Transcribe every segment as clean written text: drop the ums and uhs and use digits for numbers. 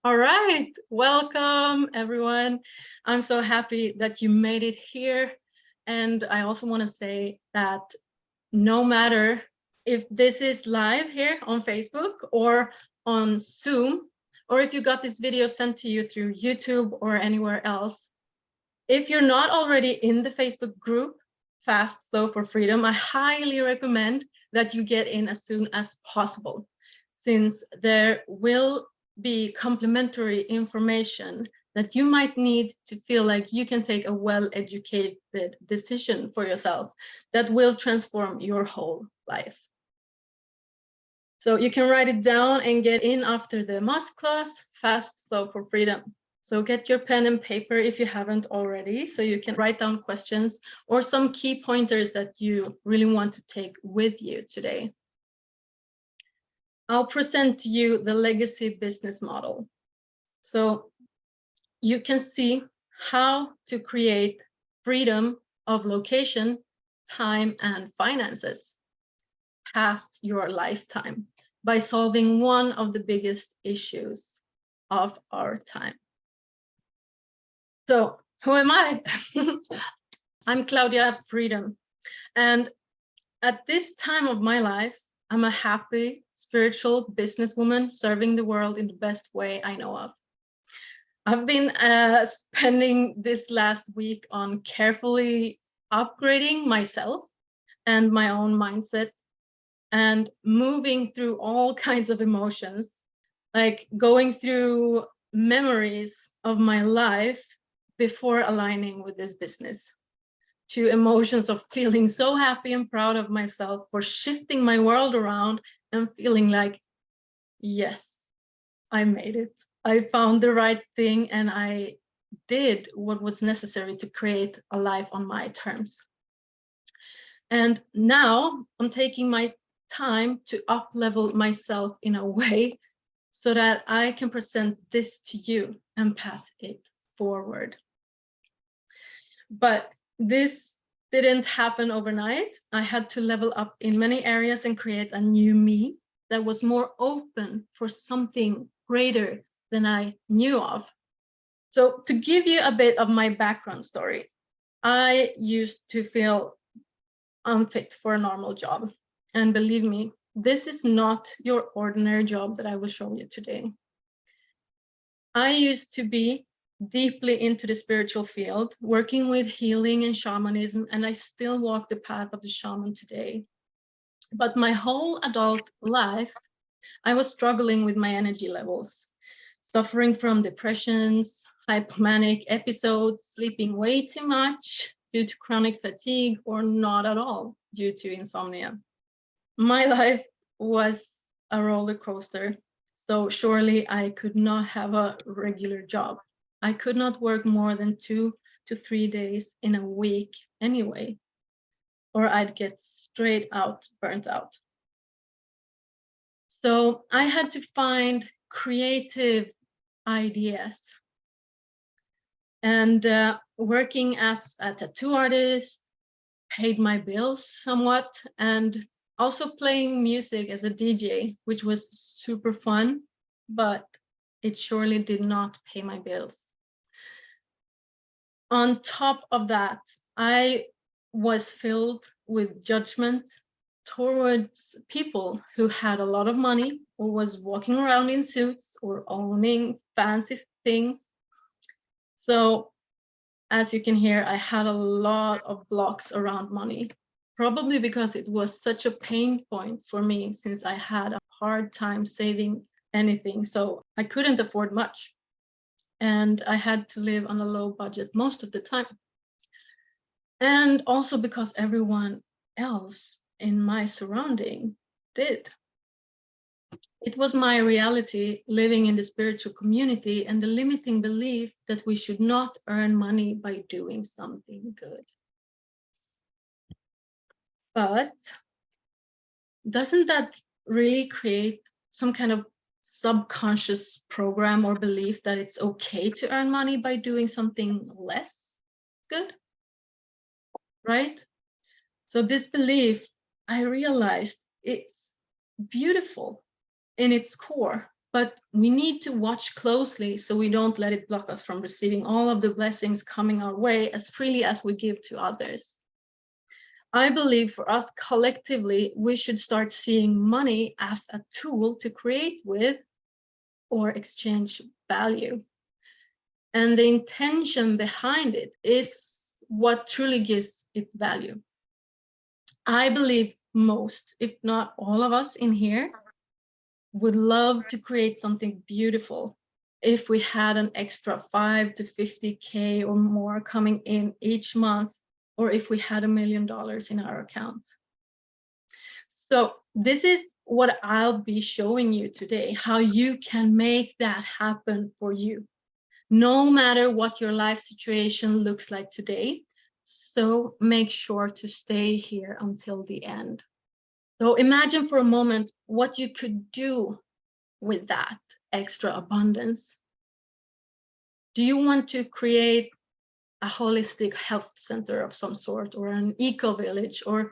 All right, welcome everyone. I'm so happy that you made it here. And I also want to say that no matter if this is live here on Facebook or on Zoom, or if you got this video sent to you through YouTube or anywhere else, if you're not already in the Facebook group, Fast Flow for Freedom, I highly recommend that you get in as soon as possible, since there will be complementary information that you might need to feel like you can take a well-educated decision for yourself that will transform your whole life. So you can write it down and get in after the masterclass, Fast Flow for Freedom. So get your pen and paper if you haven't already, so you can write down questions or some key pointers that you really want to take with you today. I'll present to you the legacy business model. So you can see how to create freedom of location, time, and finances past your lifetime by solving one of the biggest issues of our time. So who am I? I'm Claudia Freedom. And at this time of my life, I'm a happy, spiritual businesswoman serving the world in the best way I know of. I've been spending this last week on carefully upgrading myself and my own mindset and moving through all kinds of emotions, like going through memories of my life before aligning with this business, to emotions of feeling so happy and proud of myself for shifting my world around and feeling like, yes, I made it. I found the right thing and I did what was necessary to create a life on my terms. And now I'm taking my time to up-level myself in a way so that I can present this to you and pass it forward. But this didn't happen overnight. I had to level up in many areas and create a new me that was more open for something greater than I knew of. So to give you a bit of my background story, I used to feel unfit for a normal job. And believe me, this is not your ordinary job that I will show you today. I used to be deeply into the spiritual field, working with healing and shamanism, and I still walk the path of the shaman today. But my whole adult life, I was struggling with my energy levels, suffering from depressions, hypomanic episodes, sleeping way too much due to chronic fatigue, or not at all due to insomnia. My life was a roller coaster, so surely I could not have a regular job. I could not work more than 2 to 3 days in a week anyway, or I'd get straight out burnt out. So I had to find creative ideas. And working as a tattoo artist paid my bills somewhat, and also playing music as a DJ, which was super fun, but it surely did not pay my bills. On top of that, I was filled with judgment towards people who had a lot of money or was walking around in suits or owning fancy things. So as you can hear, I had a lot of blocks around money, probably because it was such a pain point for me since I had a hard time saving anything. So I couldn't afford much. And I had to live on a low budget most of the time. And also because everyone else in my surrounding did. It was my reality living in the spiritual community and the limiting belief that we should not earn money by doing something good. But doesn't that really create some kind of subconscious program or belief that it's okay to earn money by doing something less good? Right? So this belief, I realized it's beautiful in its core, but we need to watch closely so we don't let it block us from receiving all of the blessings coming our way as freely as we give to others. I believe for us collectively, we should start seeing money as a tool to create with or exchange value. And the intention behind it is what truly gives it value. I believe most, if not all of us in here, would love to create something beautiful if we had an extra 5 to 50K or more coming in each month, or if we had $1 million in our accounts. So this is what I'll be showing you today, how you can make that happen for you, no matter what your life situation looks like today. So make sure to stay here until the end. So imagine for a moment what you could do with that extra abundance. Do you want to create a holistic health center of some sort, or an eco village, or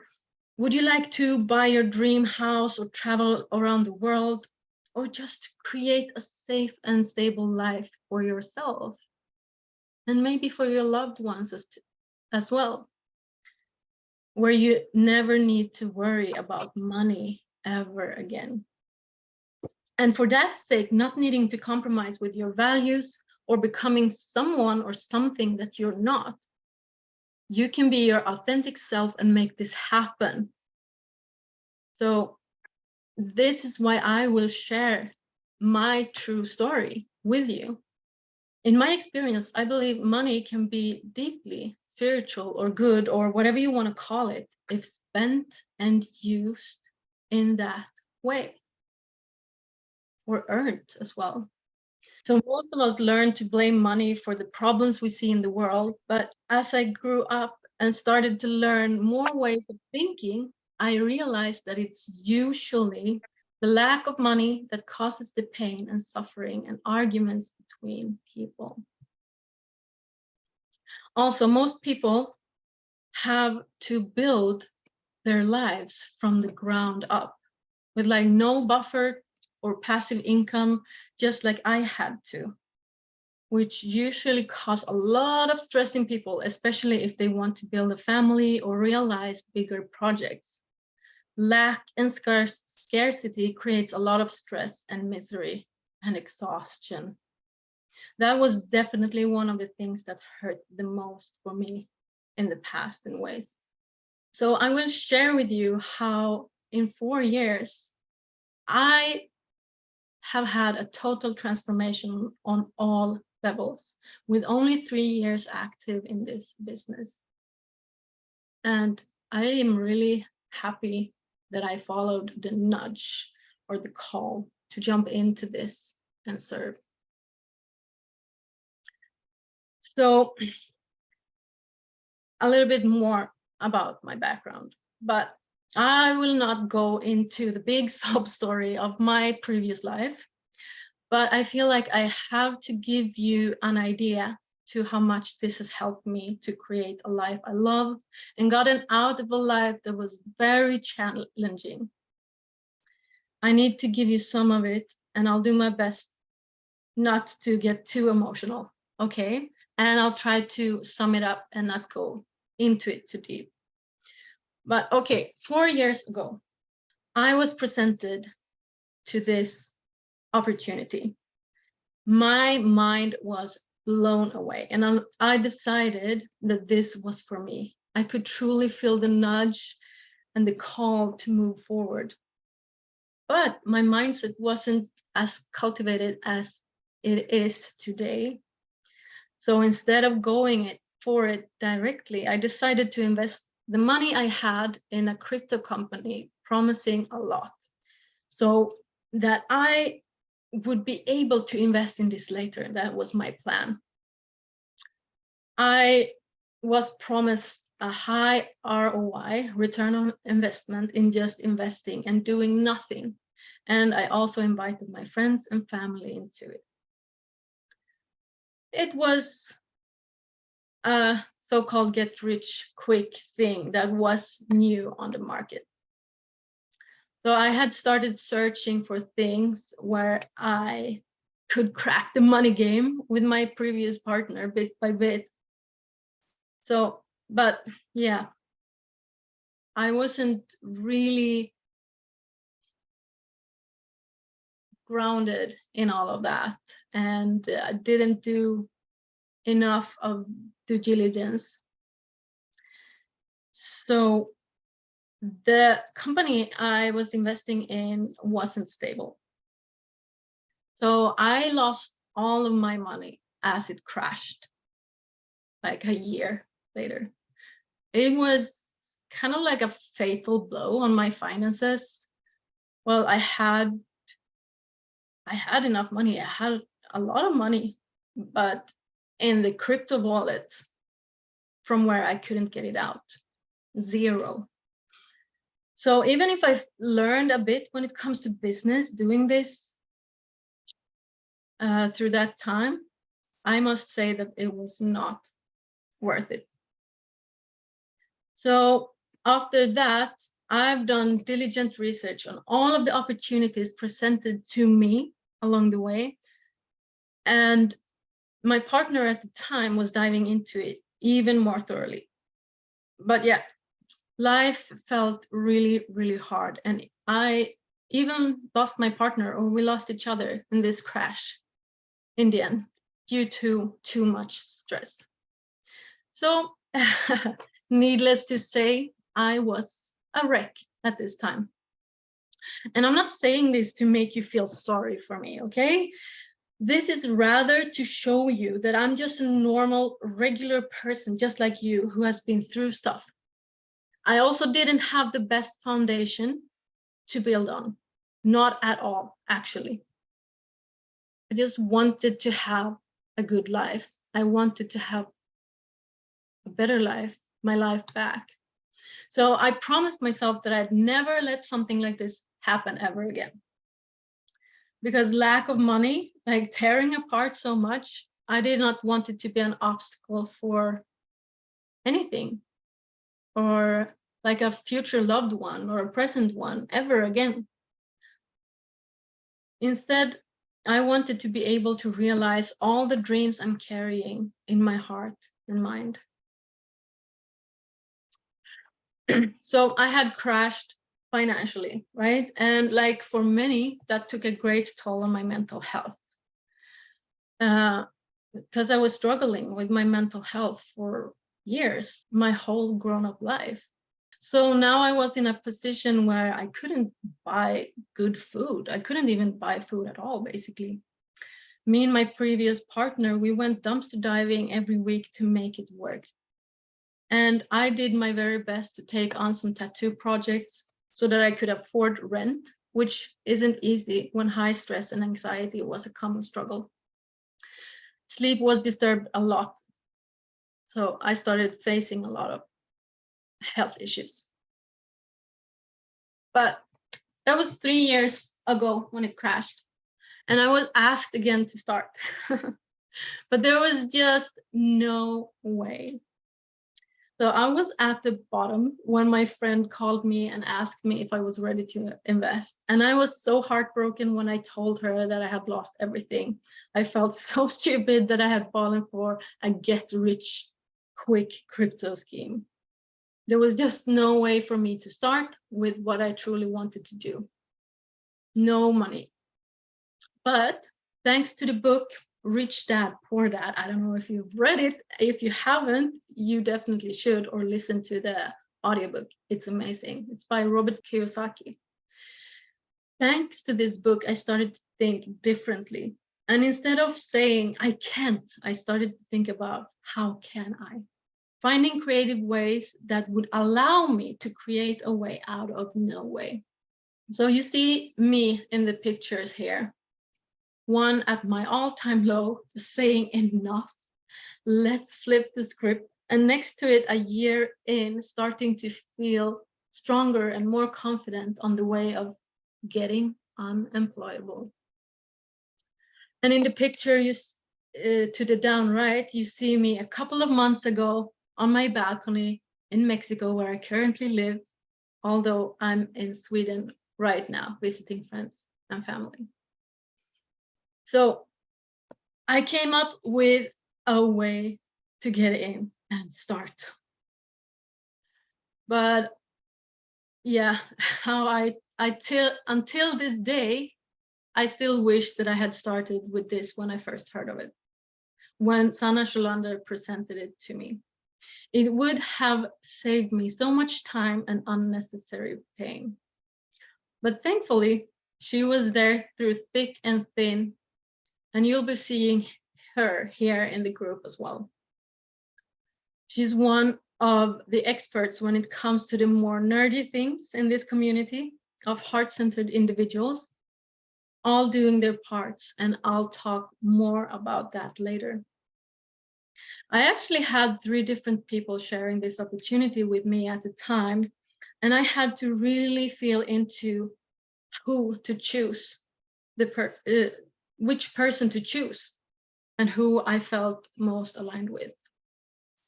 would you like to buy your dream house or travel around the world, or just create a safe and stable life for yourself and maybe for your loved ones as well, where you never need to worry about money ever again? And for that sake, not needing to compromise with your values or becoming someone or something that you're not. You can be your authentic self and make this happen. So this is why I will share my true story with you. In my experience, I believe money can be deeply spiritual or good, or whatever you want to call it, if spent and used in that way, or earned as well. So most of us learn to blame money for the problems we see in the world. But as I grew up and started to learn more ways of thinking, I realized that it's usually the lack of money that causes the pain and suffering and arguments between people. Also, most people have to build their lives from the ground up with like no buffer or passive income, just like I had to, which usually cause a lot of stress in people, especially if they want to build a family or realize bigger projects. Lack and scarcity creates a lot of stress and misery and exhaustion. That was definitely one of the things that hurt the most for me in the past in ways. So I will share with you how in 4 years, I have had a total transformation on all levels with only 3 years active in this business. And I am really happy that I followed the nudge or the call to jump into this and serve. So a little bit more about my background, but I will not go into the big sob story of my previous life, but I feel like I have to give you an idea to how much this has helped me to create a life I love and gotten out of a life that was very challenging. I need to give you some of it, and I'll do my best not to get too emotional, okay? And I'll try to sum it up and not go into it too deep. But okay, 4 years ago, I was presented to this opportunity. My mind was blown away, and I decided that this was for me. I could truly feel the nudge and the call to move forward. But my mindset wasn't as cultivated as it is today. So instead of going for it directly, I decided to invest the money I had in a crypto company, promising a lot, so that I would be able to invest in this later. That was my plan. I was promised a high ROI, return on investment, in just investing and doing nothing. And I also invited my friends and family into it. It was a so-called get rich quick thing that was new on the market. So I had started searching for things where I could crack the money game with my previous partner bit by bit. So, but yeah, I wasn't really grounded in all of that, and didn't do enough of due diligence. So the company I was investing in wasn't stable. So I lost all of my money as it crashed, like a year later. It was kind of like a fatal blow on my finances. Well, I had enough money. I had a lot of money, but in the crypto wallet from where I couldn't get it out, zero. So even if I've learned a bit when it comes to business, doing this through that time, I must say that it was not worth it. So after that, I've done diligent research on all of the opportunities presented to me along the way. And my partner at the time was diving into it even more thoroughly. But yeah, life felt really, really hard. And I even lost my partner, or we lost each other in this crash in the end due to too much stress. So needless to say, I was a wreck at this time. And I'm not saying this to make you feel sorry for me, okay? This is rather to show you that I'm just a normal, regular person, just like you, who has been through stuff. I also didn't have the best foundation to build on. Not at all, actually. I just wanted to have a good life. I wanted to have a better life, my life back. So I promised myself that I'd never let something like this happen ever again. Because lack of money, like tearing apart so much, I did not want it to be an obstacle for anything, or like a future loved one or a present one ever again. Instead, I wanted to be able to realize all the dreams I'm carrying in my heart and mind. So I had crashed financially, right? And like for many, that took a great toll on my mental health. Because I was struggling with my mental health for years, my whole grown-up life. So now I was in a position where I couldn't buy good food. I couldn't even buy food at all, basically. Me and my previous partner, we went dumpster diving every week to make it work. And I did my very best to take on some tattoo projects so that I could afford rent, which isn't easy when high stress and anxiety was a common struggle. Sleep was disturbed a lot. So I started facing a lot of health issues. But that was 3 years ago when it crashed. And I was asked again to start. But there was just no way. So I was at the bottom when my friend called me and asked me if I was ready to invest. And I was so heartbroken when I told her that I had lost everything. I felt so stupid that I had fallen for a get-rich-quick crypto scheme. There was just no way for me to start with what I truly wanted to do. No money. But thanks to the book, Rich Dad, Poor Dad. I don't know if you've read it. If you haven't, you definitely should, or listen to the audiobook. It's amazing. It's by Robert Kiyosaki. Thanks to this book, I started to think differently. And instead of saying, I can't, I started to think about, how can I? Finding creative ways that would allow me to create a way out of no way. So you see me in the pictures here. One at my all-time low, saying enough, let's flip the script. And next to it, a year in, starting to feel stronger and more confident on the way of getting unemployable. And in the picture to the down right, you see me a couple of months ago on my balcony in Mexico, where I currently live, although I'm in Sweden right now, visiting friends and family. So I came up with a way to get in and start. But yeah, how until this day, I still wish that I had started with this when I first heard of it. When Sanna Scholander presented it to me, it would have saved me so much time and unnecessary pain. But thankfully, she was there through thick and thin, and you'll be seeing her here in the group as well. She's one of the experts when it comes to the more nerdy things in this community of heart-centered individuals, all doing their parts, and I'll talk more about that later. I actually had 3 different people sharing this opportunity with me at the time, and I had to really feel into who to choose, which person to choose, and who I felt most aligned with.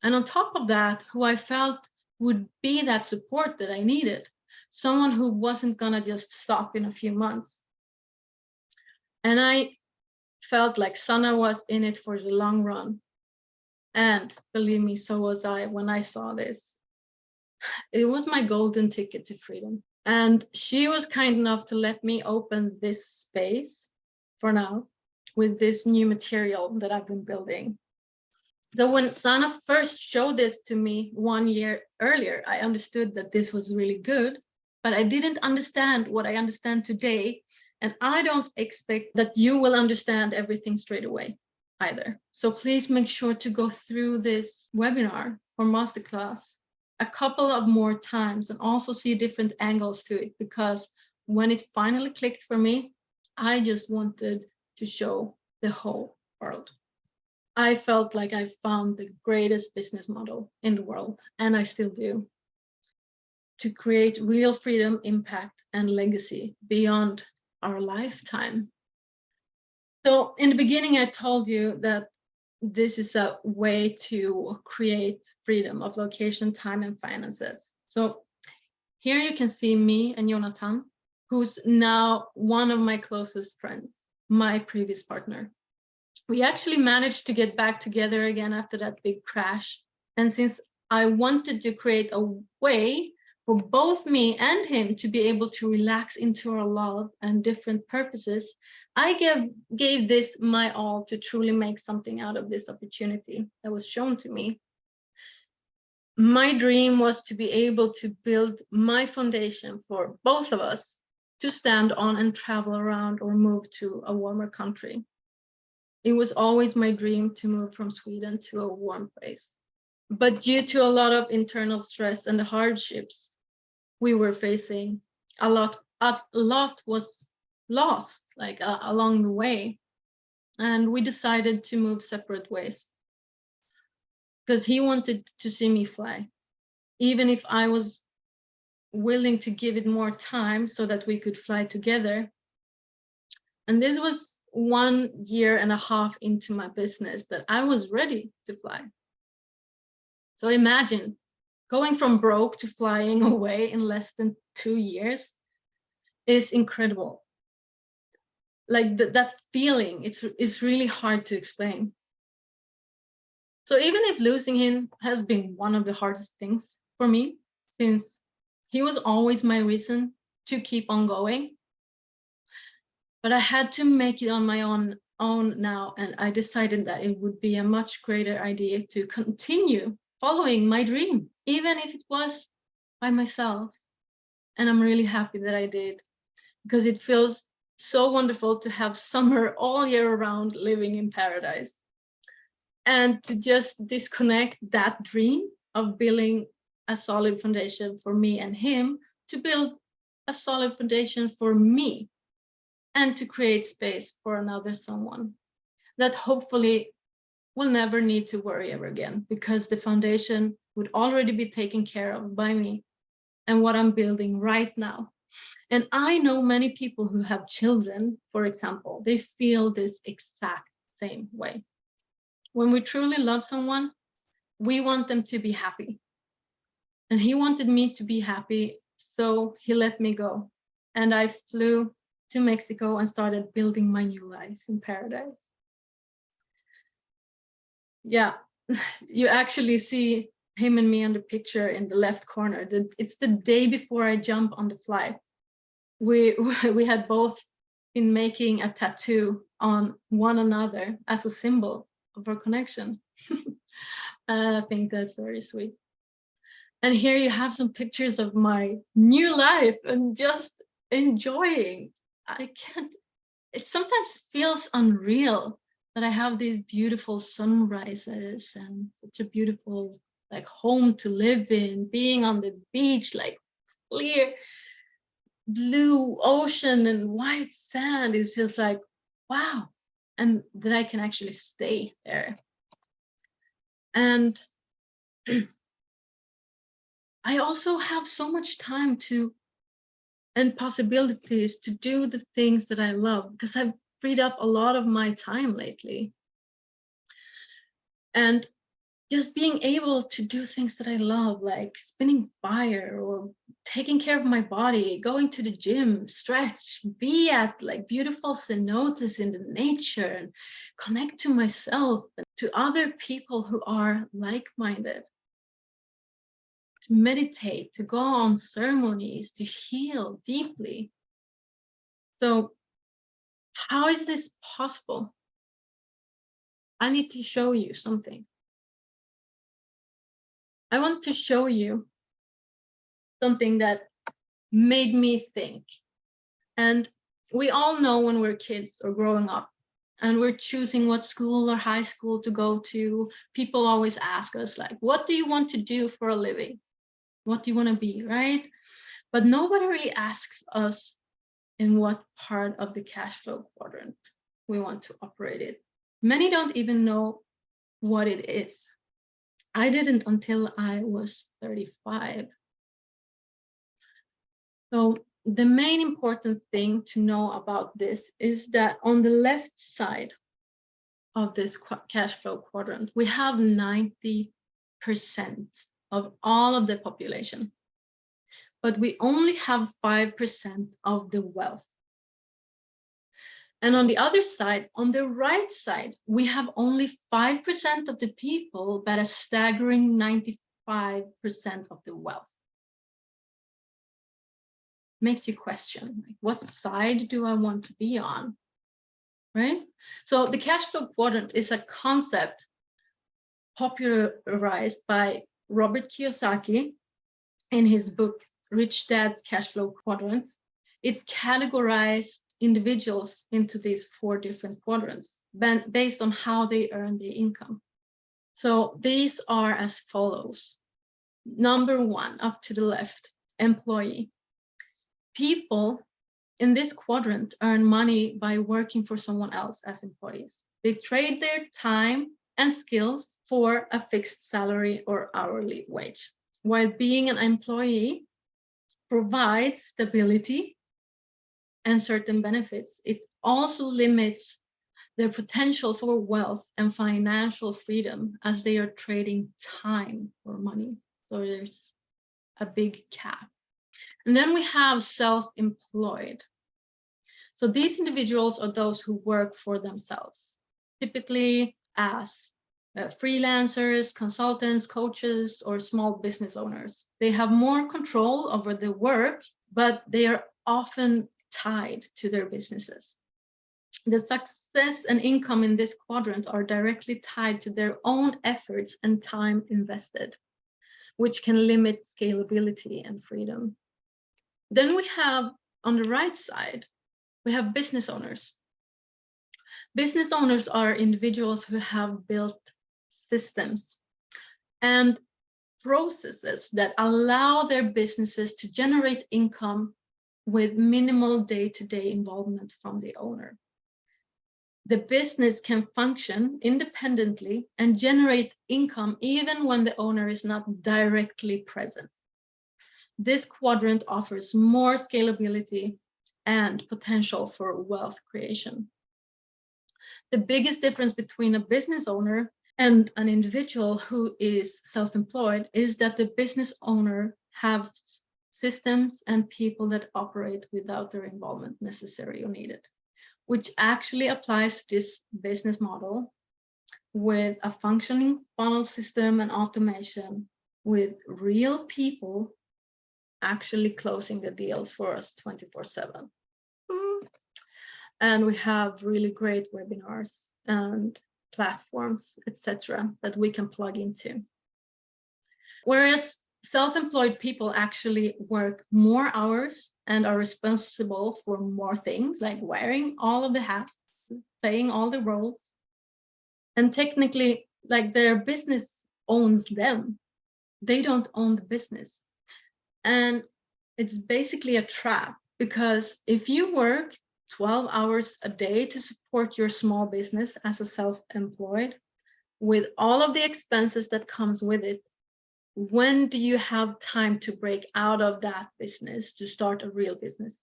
And on top of that, who I felt would be that support that I needed, someone who wasn't gonna just stop in a few months. And I felt like Sanna was in it for the long run. And believe me, so was I when I saw this. It was my golden ticket to freedom. And she was kind enough to let me open this space for now with this new material that I've been building. So when Sanna first showed this to me 1 year earlier, I understood that this was really good, but I didn't understand what I understand today. And I don't expect that you will understand everything straight away either. So please make sure to go through this webinar or masterclass a couple of more times and also see different angles to it, because when it finally clicked for me, I just wanted to show the whole world. I felt like I found the greatest business model in the world, and I still do, to create real freedom, impact, and legacy beyond our lifetime. So in the beginning, I told you that this is a way to create freedom of location, time, and finances. So here you can see me and Jonathan, who's now one of my closest friends, my previous partner. We actually managed to get back together again after that big crash. And since I wanted to create a way for both me and him to be able to relax into our love and different purposes, I gave this my all to truly make something out of this opportunity that was shown to me. My dream was to be able to build my foundation for both of us to stand on and travel around or move to a warmer country. It was always my dream to move from Sweden to a warm place. But due to a lot of internal stress and the hardships we were facing, a lot was lost along the way. And we decided to move separate ways because he wanted to see me fly, even if I was willing to give it more time so that we could fly together. And this was 1.5 years into my business that I was ready to fly. So imagine going from broke to flying away in less than 2 years is incredible. Like that feeling, it's really hard to explain. So even if losing him has been one of the hardest things for me, since he was always my reason to keep on going, but I had to make it on my own now, and I decided that it would be a much greater idea to continue following my dream, even if it was by myself. And I'm really happy that I did, because it feels so wonderful to have summer all year round living in paradise, and to just disconnect that dream of building a solid foundation for me and him to build a solid foundation for me, and to create space for another someone that hopefully will never need to worry ever again, because the foundation would already be taken care of by me and what I'm building right now. And I know many people who have children, for example, they feel this exact same way. When we truly love someone, we want them to be happy. And he wanted me to be happy, so he let me go. and I flew to Mexico and started building my new life in paradise. Yeah, you actually see him and me on the picture in the left corner. It's the day before I jump on the flight. We had both been making a tattoo on one another as a symbol of our connection. I think that's very sweet. And here you have some pictures of my new life and just enjoying. It sometimes feels unreal that I have these beautiful sunrises and such a beautiful like home to live in, being on the beach, like clear blue ocean and white sand is just like, wow. And that I can actually stay there. And I also have so much time and possibilities to do the things that I love, because I've freed up a lot of my time lately. And just being able to do things that I love, like spinning fire or taking care of my body, going to the gym, stretch, be at like beautiful cenotes in the nature, and connect to myself and to other people who are like-minded, to meditate, to go on ceremonies, to heal deeply. So how is this possible? I need to show you something. I want to show you something that made me think. And we all know when we're kids or growing up and we're choosing what school or high school to go to, people always ask us like, what do you want to do for a living? What do you want to be, right? But nobody really asks us in what part of the cash flow quadrant we want to operate it. Many don't even know what it is. I didn't until I was 35. So the main important thing to know about this is that on the left side of this cash flow quadrant, we have 90% of all of the population, but we only have 5% of the wealth. And on the other side, on the right side, we have only 5% of the people, but a staggering 95% of the wealth. Makes you question, like, what side do I want to be on, right? So the cash flow quadrant is a concept popularized by Robert Kiyosaki in his book, Rich Dad's Cash Flow Quadrant. It's categorized individuals into these 4 different quadrants based on how they earn their income. So these are as follows. Number 1, up to the left, employee. People in this quadrant earn money by working for someone else as employees. They trade their time and skills for a fixed salary or hourly wage. While being an employee provides stability and certain benefits, it also limits their potential for wealth and financial freedom as they are trading time for money. So there's a big cap. And then we have self-employed. So these individuals are those who work for themselves, typically as freelancers, consultants, coaches, or small business owners. They have more control over the work, but they are often tied to their businesses. The success and income in this quadrant are directly tied to their own efforts and time invested, which can limit scalability and freedom. Then we have, on the right side, we have business owners. Business owners are individuals who have built systems and processes that allow their businesses to generate income with minimal day-to-day involvement from the owner. The business can function independently and generate income even when the owner is not directly present. This quadrant offers more scalability and potential for wealth creation. The biggest difference between a business owner and an individual who is self-employed is that the business owner has systems, and people that operate without their involvement necessary or needed, which actually applies to this business model with a functioning funnel system and automation, with real people actually closing the deals for us 24/7. And we have really great webinars and platforms, etc., that we can plug into. Whereas self-employed people actually work more hours and are responsible for more things, like wearing all of the hats, playing all the roles. And technically, like, their business owns them. They don't own the business. And it's basically a trap, because if you work 12 hours a day to support your small business as a self-employed, with all of the expenses that comes with it, when do you have time to break out of that business to start a real business?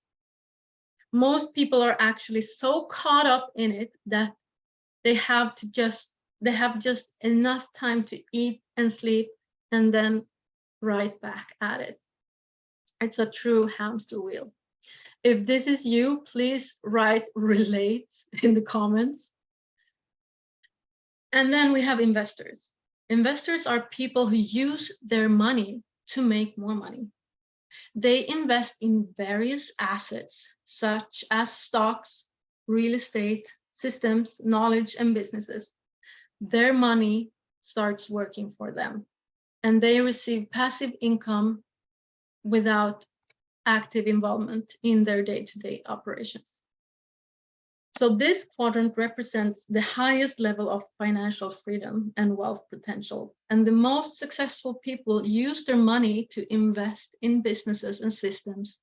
Most people are actually so caught up in it that they have just enough time to eat and sleep and then right back at it. It's a true hamster wheel. If this is you, please write relate in the comments. And then we have investors. Investors are people who use their money to make more money. They invest in various assets, such as stocks, real estate, systems, knowledge, and businesses. Their money starts working for them, and they receive passive income without active involvement in their day-to-day operations. So this quadrant represents the highest level of financial freedom and wealth potential. And the most successful people use their money to invest in businesses and systems,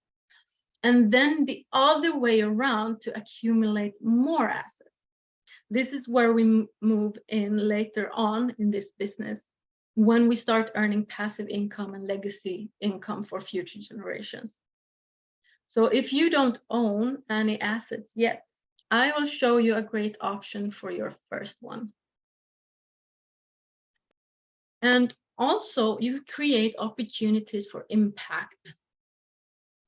and then the other way around to accumulate more assets. This is where we move in later on in this business, when we start earning passive income and legacy income for future generations. So if you don't own any assets yet, I will show you a great option for your first one. And also, you create opportunities for impact.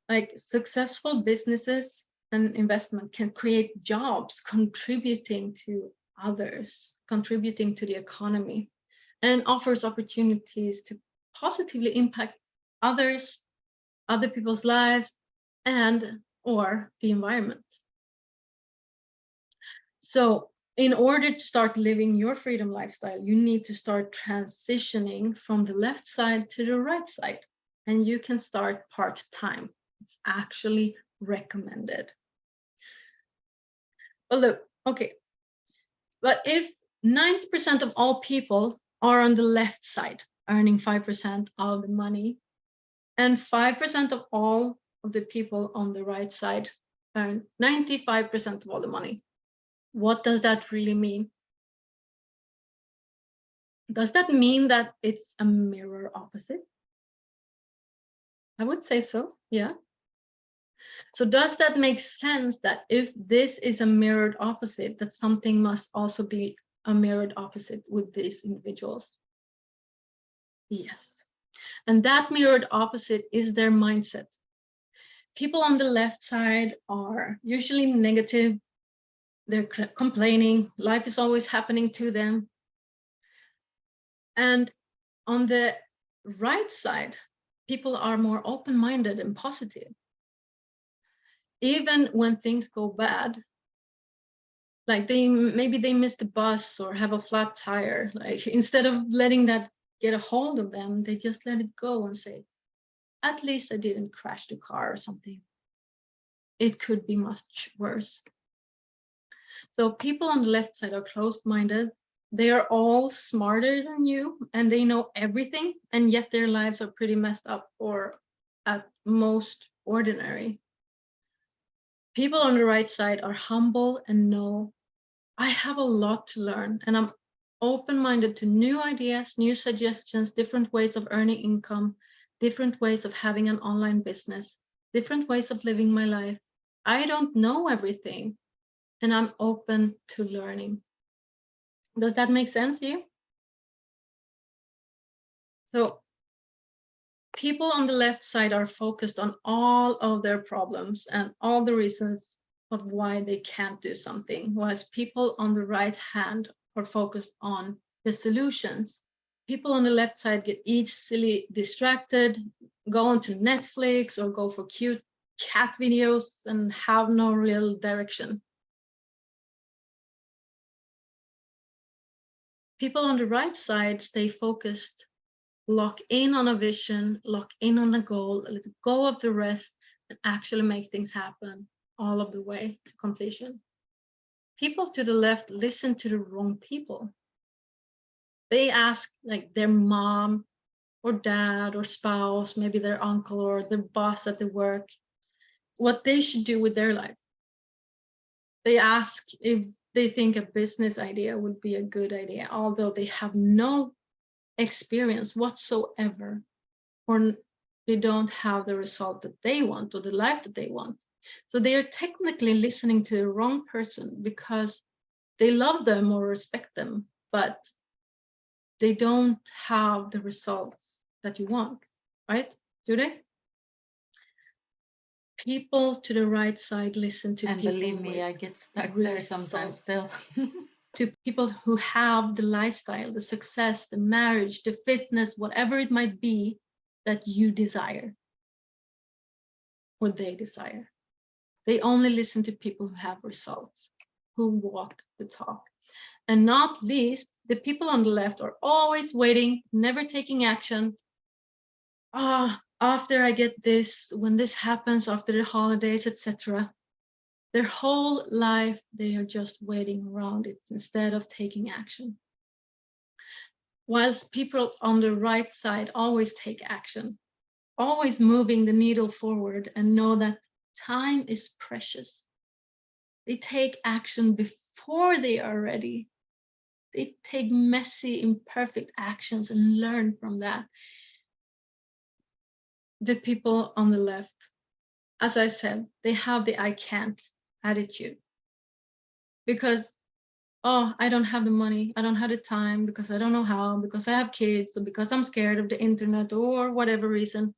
Like, successful businesses and investment can create jobs contributing to others, contributing to the economy, and offers opportunities to positively impact others, other people's lives, and or the environment. So in order to start living your freedom lifestyle, you need to start transitioning from the left side to the right side, and you can start part-time. It's actually recommended. But look, okay, but if 90% of all people are on the left side, earning 5% of the money, and 5% of all of the people on the right side earn 95% of all the money, what does that really mean? Does that mean that it's a mirror opposite? I would say so, yeah. So does that make sense that if this is a mirrored opposite, that something must also be a mirrored opposite with these individuals? Yes. And that mirrored opposite is their mindset. People on the left side are usually negative. They're complaining. Life is always happening to them. And on the right side, people are more open-minded and positive. Even when things go bad, like maybe they missed the bus or have a flat tire, like, instead of letting that get a hold of them, they just let it go and say, at least I didn't crash the car or something. It could be much worse. So people on the left side are closed-minded. They are all smarter than you, and they know everything, and yet their lives are pretty messed up, or at most ordinary. People on the right side are humble and know, I have a lot to learn, and I'm open-minded to new ideas, new suggestions, different ways of earning income, different ways of having an online business, different ways of living my life. I don't know everything, and I'm open to learning. Does that make sense to you? So People on the left side are focused on all of their problems and all the reasons of why they can't do something, whilst people on the right hand are focused on the solutions. People on the left side get easily distracted, go onto Netflix or go for cute cat videos and have no real direction. People on the right side stay focused, lock in on a vision, lock in on a goal, let go of the rest, and actually make things happen all of the way to completion. People to the left listen to the wrong people. They ask like their mom or dad or spouse, maybe their uncle or their boss at the work, what they should do with their life. They ask if they think a business idea would be a good idea, although they have no experience whatsoever, or they don't have the result that they want or the life that they want. So they are technically listening to the wrong person because they love them or respect them, but they don't have the results that you want, right? Do they? People to the right side listen to And people believe me, with I get stuck there sometimes still. to people who have the lifestyle, the success, the marriage, the fitness, whatever it might be that you desire or they desire. They only listen to people who have results, who walk the talk. And not least, the people on the left are always waiting, never taking action. After I get this, when this happens, after the holidays, etc. Their whole life, they are just waiting around it instead of taking action. Whilst people on the right side always take action, always moving the needle forward and know that time is precious. They take action before they are ready. They take messy, imperfect actions and learn from that. The people on the left, as I said, they have the I can't attitude. Because, oh, I don't have the money, I don't have the time, because I don't know how, because I have kids, or because I'm scared of the internet, or whatever reason.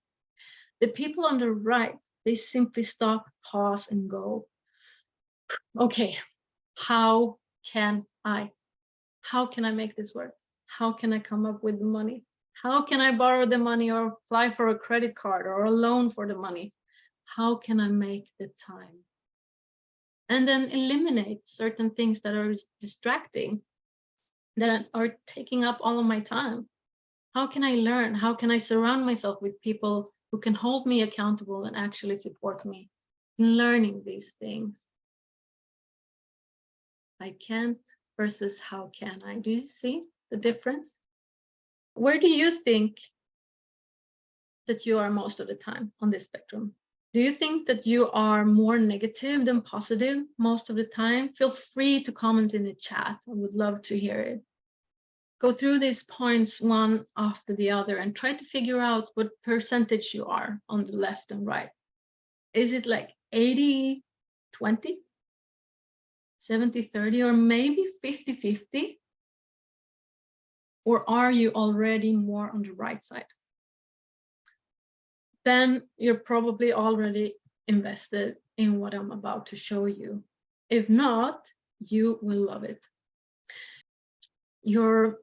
The people on the right, they simply stop, pause, and go, okay, how can I? How can I make this work? How can I come up with the money? How can I borrow the money or apply for a credit card or a loan for the money? How can I make the time? And then eliminate certain things that are distracting, that are taking up all of my time. How can I learn? How can I surround myself with people who can hold me accountable and actually support me in learning these things? I can't versus how can I? Do you see the difference? Where do you think that you are most of the time on this spectrum? Do you think that you are more negative than positive most of the time? Feel free to comment in the chat. I would love to hear it. Go through these points one after the other and try to figure out what percentage you are on the left and right. Is it like 80, 20, 70, 30, or maybe 50, 50? Or are you already more on the right side? Then you're probably already invested in what I'm about to show you. If not, you will love it. You're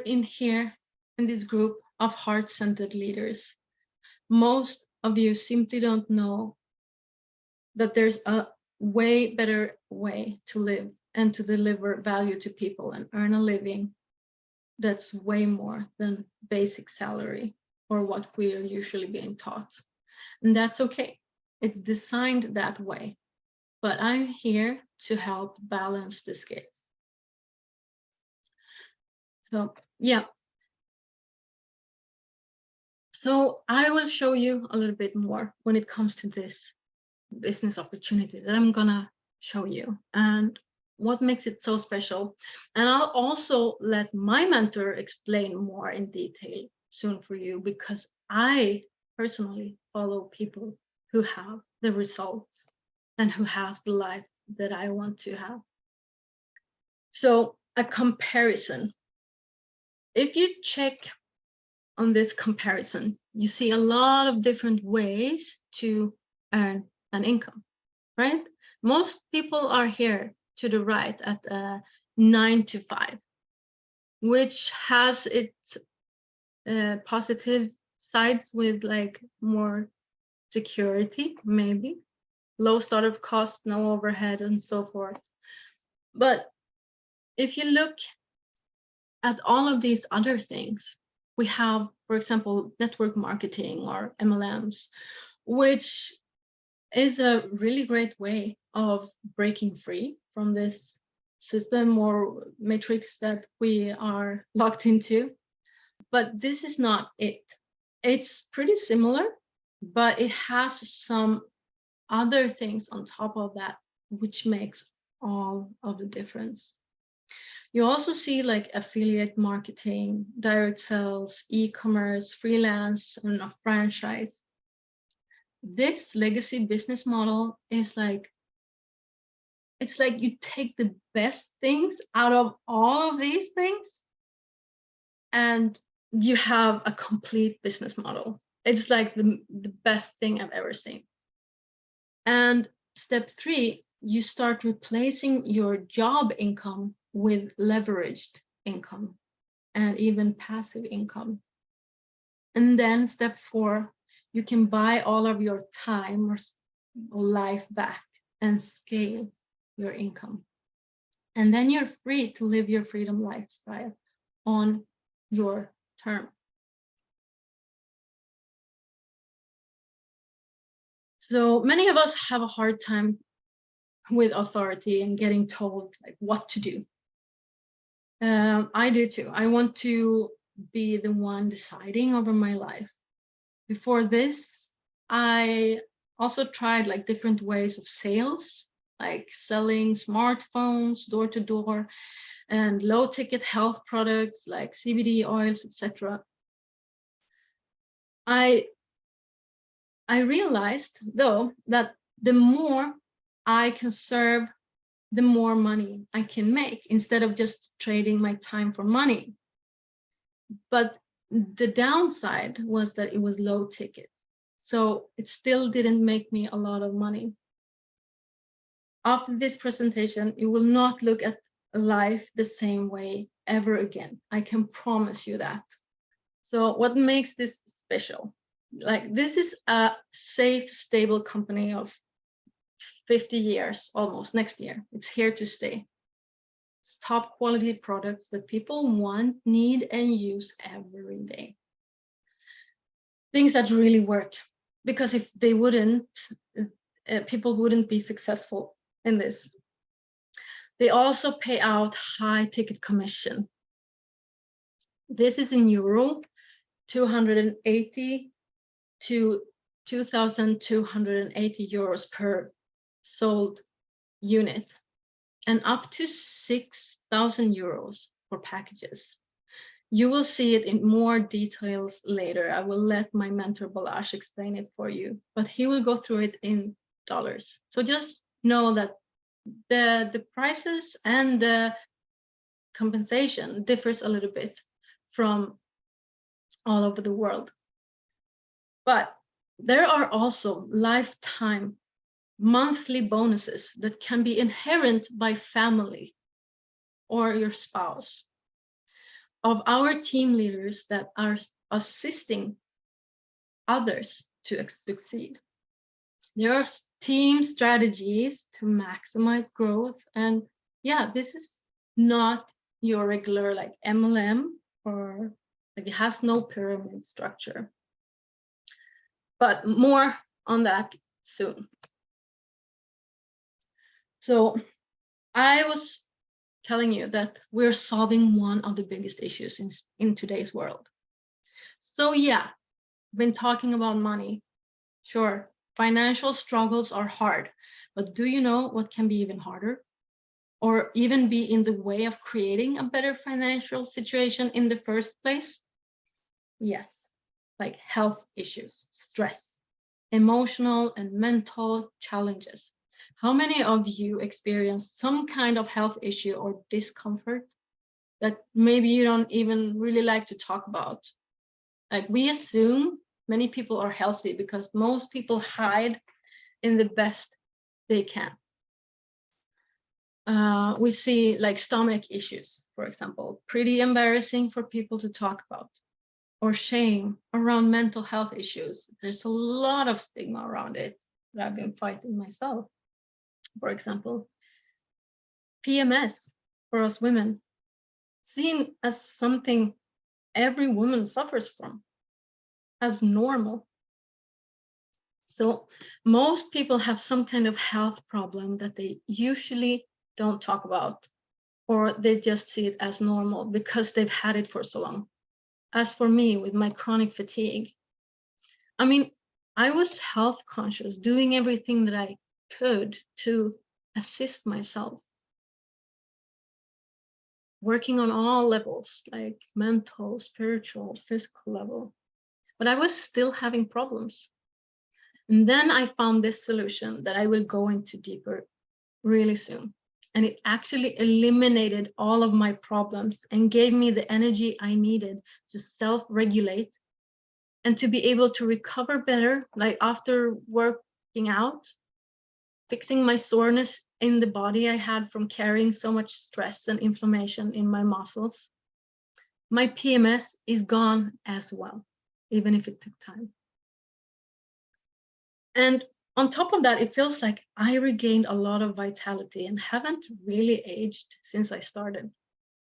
in here in this group of heart-centered leaders. Most of you simply don't know that there's a way better way to live and to deliver value to people and earn a living that's way more than basic salary or what we are usually being taught. And that's okay. It's designed that way. But I'm here to help balance the scales. So, yeah. So I will show you a little bit more when it comes to this business opportunity that I'm gonna show you and what makes it so special. And I'll also let my mentor explain more in detail soon for you, because I personally follow people who have the results and who has the life that I want to have. So a comparison. If you check on this comparison, you see a lot of different ways to earn an income, right? Most people are here to the right at 9 to 5, which has its positive sides with like more security, maybe low startup cost, no overhead, and so forth. But if you look at all of these other things, we have, for example, network marketing or MLMs, which is a really great way of breaking free from this system or matrix that we are locked into. But this is not it. It's pretty similar, but it has some other things on top of that, which makes all of the difference. You also see like affiliate marketing, direct sales, e-commerce, freelance, and a franchise. This legacy business model is like, it's like you take the best things out of all of these things and you have a complete business model. It's like the best thing I've ever seen. And step 3, you start replacing your job income with leveraged income and even passive income. And then step 4, you can buy all of your time or life back and scale your income. And then you're free to live your freedom lifestyle on your term. So many of us have a hard time with authority and getting told like what to do. I do too. I want to be the one deciding over my life. Before this, I also tried like different ways of sales, like selling smartphones door to door and low ticket health products like CBD oils, etc. I realized though that the more I can serve, the more money I can make instead of just trading my time for money. But the downside was that it was low ticket. So it still didn't make me a lot of money. After this presentation, you will not look at life the same way ever again. I can promise you that. So what makes this special? Like this is a safe, stable company of 50 years, almost next year. It's here to stay. It's top quality products that people want, need, and use every day. Things that really work, because if they wouldn't, people wouldn't be successful in this. They also pay out high ticket commission. This is in euro, 280 to 2,280 euros per sold unit, and up to 6,000 euros for packages. You will see it in more details later. I will let my mentor Balazs explain it for you, but he will go through it in dollars. So just know that the prices and the compensation differs a little bit from all over the world. But there are also lifetime monthly bonuses that can be inherent by family or your spouse of our team leaders that are assisting others to succeed. There are team strategies to maximize growth. And yeah, this is not your regular like MLM, or like it has no pyramid structure. But more on that soon. So I was telling you that we're solving one of the biggest issues in today's world. So yeah, been talking about money. Sure, financial struggles are hard, but do you know what can be even harder? Or even be in the way of creating a better financial situation in the first place? Yes, like health issues, stress, emotional and mental challenges. How many of you experience some kind of health issue or discomfort that maybe you don't even really like to talk about? Like we assume many people are healthy because most people hide in the best they can. We see like stomach issues, for example, pretty embarrassing for people to talk about, or shame around mental health issues. There's a lot of stigma around it that I've been fighting myself. For example, PMS for us women, seen as something every woman suffers from, as normal. So most people have some kind of health problem that they usually don't talk about, or they just see it as normal because they've had it for so long. As for me, with my chronic fatigue, I mean, I was health conscious, doing everything that I could to assist myself, working on all levels, like mental, spiritual, physical level. But I was still having problems. And then I found this solution that I will go into deeper really soon. And it actually eliminated all of my problems and gave me the energy I needed to self-regulate and to be able to recover better, like after working out, fixing my soreness in the body I had from carrying so much stress and inflammation in my muscles. My PMS is gone as well, even if it took time. And on top of that, it feels like I regained a lot of vitality and haven't really aged since I started.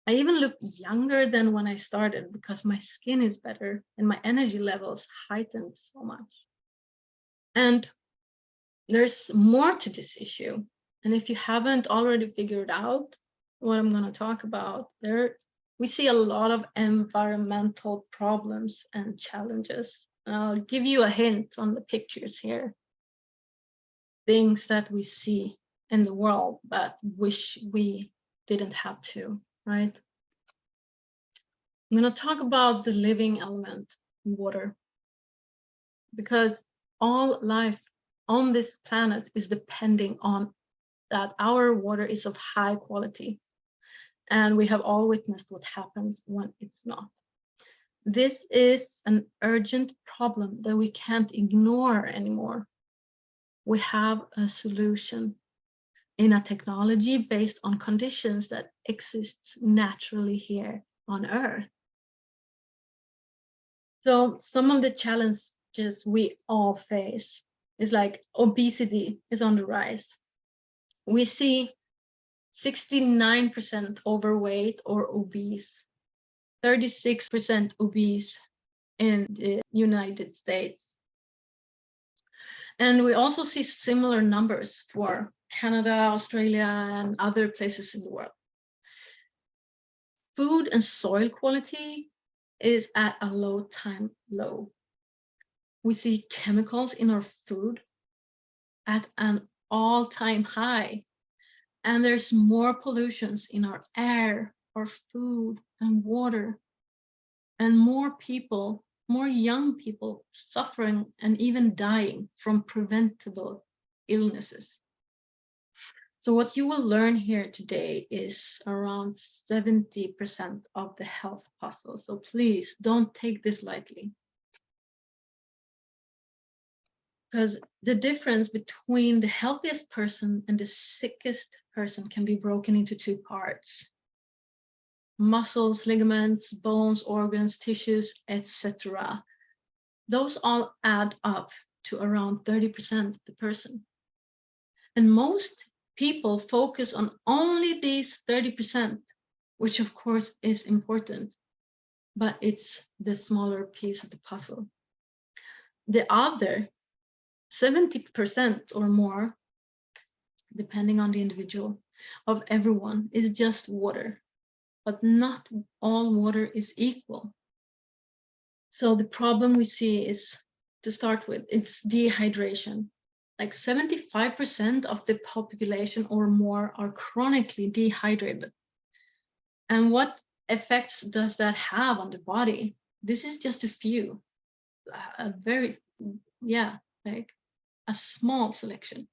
I even look younger than when I started because my skin is better and my energy levels heightened so much. And there's more to this issue. And if you haven't already figured out what I'm going to talk about, we see a lot of environmental problems and challenges. I'll give you a hint on the pictures here. Things that we see in the world but wish we didn't have to, right? I'm going to talk about the living element, water, because all life on this planet is depending on that our water is of high quality. And we have all witnessed what happens when it's not. This is an urgent problem that we can't ignore anymore. We have a solution in a technology based on conditions that exists naturally here on Earth. So some of the challenges we all face is like obesity is on the rise. We see 69% overweight or obese, 36% obese in the United States. And we also see similar numbers for Canada, Australia, and other places in the world. Food and soil quality is at a all-time low. We see chemicals in our food at an all-time high. And there's more pollutions in our air, our food and water, and more people, more young people suffering and even dying from preventable illnesses. So what you will learn here today is around 70% of the health puzzle. So please don't take this lightly. Because the difference between the healthiest person and the sickest person can be broken into two parts. Muscles, ligaments, bones, organs, tissues, etc. Those all add up to around 30% of the person. And most people focus on only these 30%, which of course is important, but it's the smaller piece of the puzzle. The other 70% or more, depending on the individual, of everyone is just water, but not all water is equal. So the problem we see is, to start with, it's dehydration. Like 75% of the population or more are chronically dehydrated. And what effects does that have on the body? This is just a few, a very, like a small selection.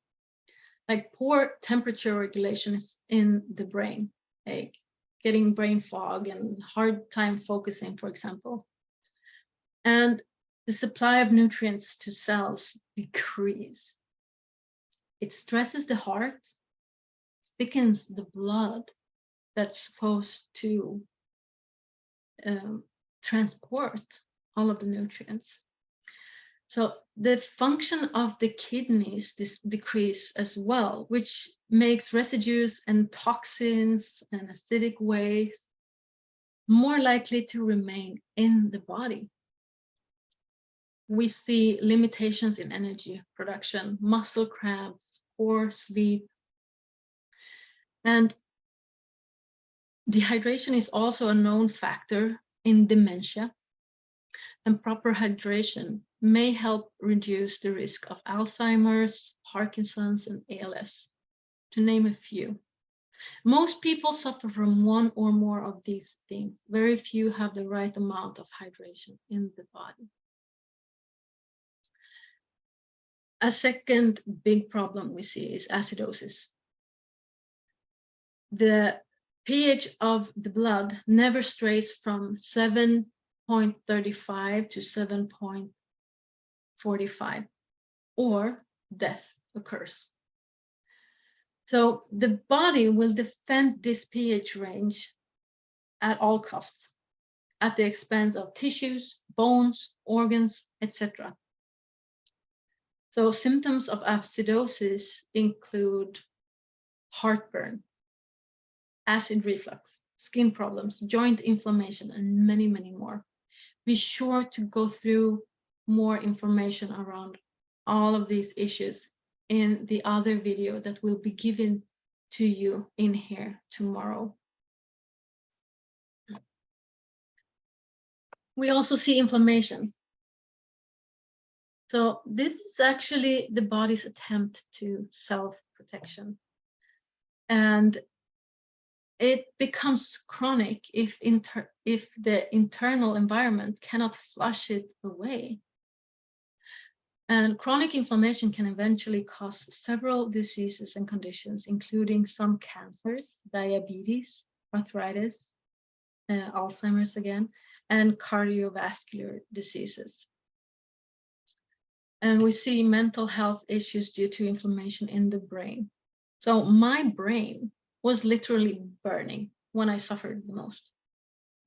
Like poor temperature regulation is in the brain, like getting brain fog and hard time focusing, for example. and the supply of nutrients to cells decrease. It stresses the heart, thickens the blood that's supposed to transport all of the nutrients. So the function of the kidneys decrease as well, which makes residues and toxins and acidic waste more likely to remain in the body. We see limitations in energy production, muscle cramps, poor sleep, and dehydration is also a known factor in dementia, and proper hydration may help reduce the risk of Alzheimer's, Parkinson's, and ALS, to name a few. Most people suffer from one or more of these things. Very few have the right amount of hydration in the body. A second big problem we see is acidosis. The pH of the blood never strays from 7.35 to 7.45, or death occurs. So the body will defend this pH range at all costs, at the expense of tissues, bones, organs, etc. So symptoms of acidosis include heartburn, acid reflux, skin problems, joint inflammation, and many, many more. Be sure to go through more information around all of these issues in the other video that will be given to you in here tomorrow. We also see inflammation. So this is actually the body's attempt to self-protection. And it becomes chronic if the internal environment cannot flush it away. And chronic inflammation can eventually cause several diseases and conditions, including some cancers, diabetes, arthritis, Alzheimer's again, and cardiovascular diseases. And we see mental health issues due to inflammation in the brain. So my brain was literally burning when I suffered the most.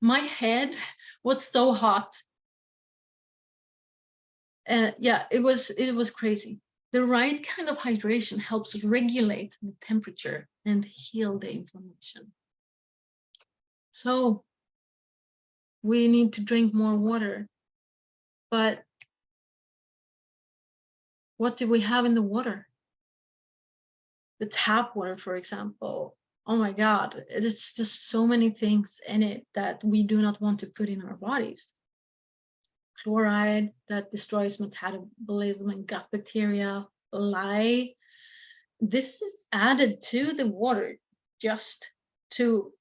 My head was so hot. Yeah, it was crazy. The right kind of hydration helps regulate the temperature and heal the inflammation. So we need to drink more water. But what do we have in the water? The tap water, for example. Oh my God, it's just so many things in it that we do not want to put in our bodies. Chloride that destroys metabolism and gut bacteria, lye. This is added to the water just to,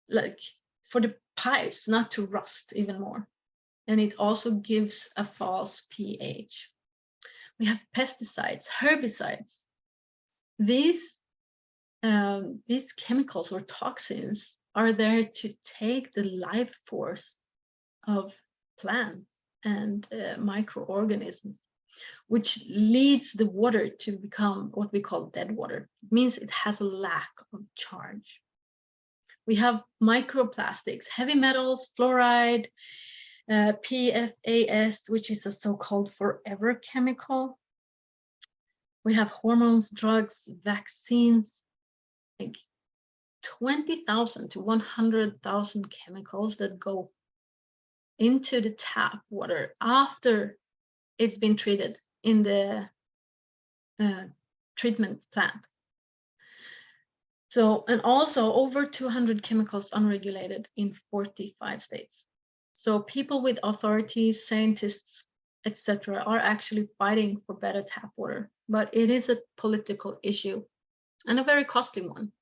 like, for the pipes not to rust even more. And it also gives a false pH. We have pesticides, herbicides. These chemicals or toxins are there to take the life force of plants and microorganisms, which leads the water to become what we call dead water. It means it has a lack of charge. We have microplastics, heavy metals, fluoride, PFAS, which is a so-called forever chemical. We have hormones, drugs, vaccines, like 20,000 to 100,000 chemicals that go into the tap water after it's been treated in the treatment plant. So, and also over 200 chemicals unregulated in 45 states. So people with authorities, scientists, etc., are actually fighting for better tap water, but it is a political issue and a very costly one.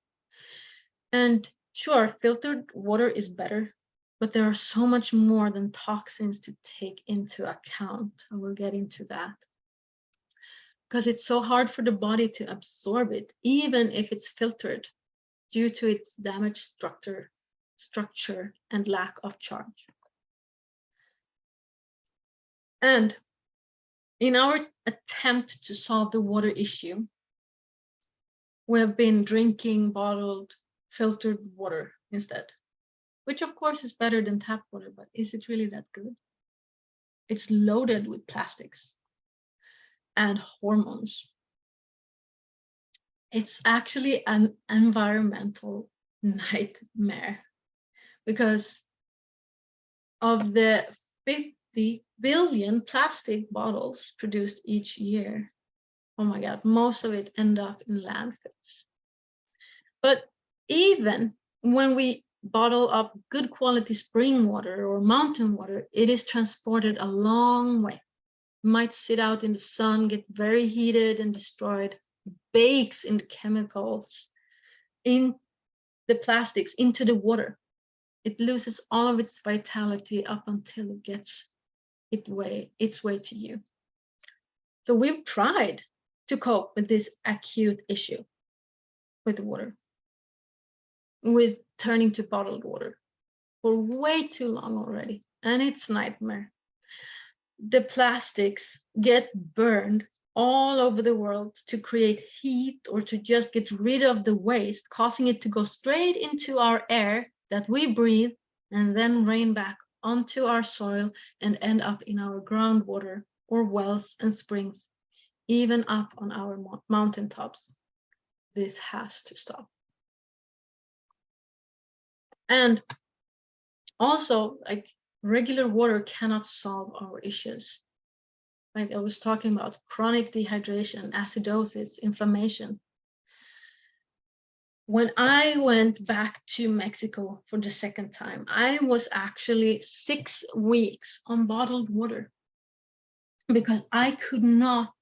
And sure, filtered water is better, but there are so much more than toxins to take into account, and we'll get into that. Because it's so hard for the body to absorb it, even if it's filtered, due to its damaged structure and lack of charge. And in our attempt to solve the water issue, we have been drinking bottled, filtered water instead, which of course is better than tap water, but is it really that good? It's loaded with plastics and hormones. It's actually an environmental nightmare because of the 50 billion plastic bottles produced each year. Oh my God, most of it end up in landfills. But even when we bottle up good quality spring water or mountain water, it is transported a long way. It might sit out in the sun, get very heated and destroyed, bakes in the chemicals, in the plastics, into the water. It loses all of its vitality up until it gets its way to you. So we've tried to cope with this acute issue with water, with turning to bottled water for way too long already, and it's a nightmare. The plastics get burned all over the world to create heat or to just get rid of the waste, causing it to go straight into our air that we breathe and then rain back onto our soil and end up in our groundwater or wells and springs, even up on our mountaintops. This has to stop. And also, like, regular water cannot solve our issues. Like I was talking about, chronic dehydration, acidosis, inflammation. When I went back to Mexico for the second time, I was actually 6 weeks on bottled water because I could not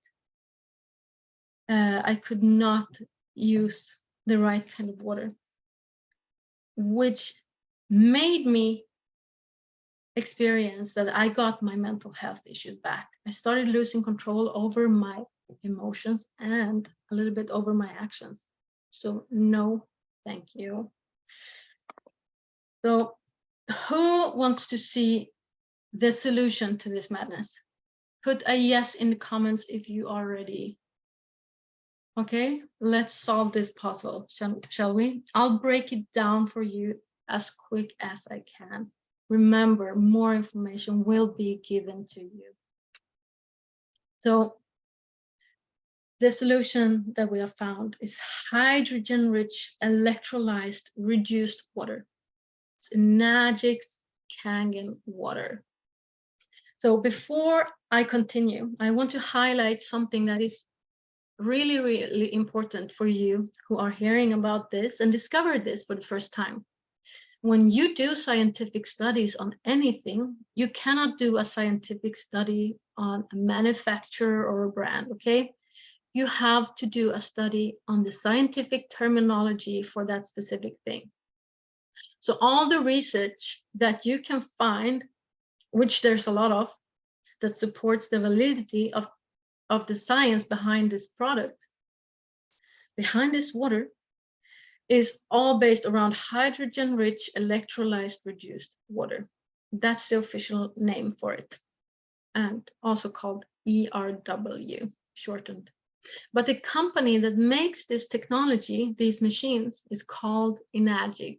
use the right kind of water, which made me experience that I got my mental health issues back. I started losing control over my emotions and a little bit over my actions. So no, thank you. So who wants to see the solution to this madness? Put a yes in the comments if you are ready. Okay, let's solve this puzzle, shall we? I'll break it down for you as quick as I can. Remember, more information will be given to you. So the solution that we have found is hydrogen-rich electrolyzed reduced water. It's Enagic's Kangen water. So before I continue, I want to highlight something that is really, really important for you who are hearing about this and discovered this for the first time. When you do scientific studies on anything, you cannot do a scientific study on a manufacturer or a brand, okay? You have to do a study on the scientific terminology for that specific thing. So all the research that you can find, which there's a lot of, that supports the validity of the science behind this product, behind this water, is all based around hydrogen-rich electrolyzed reduced water. That's the official name for it, and also called ERW, shortened. But the company that makes this technology, these machines, is called Enagic.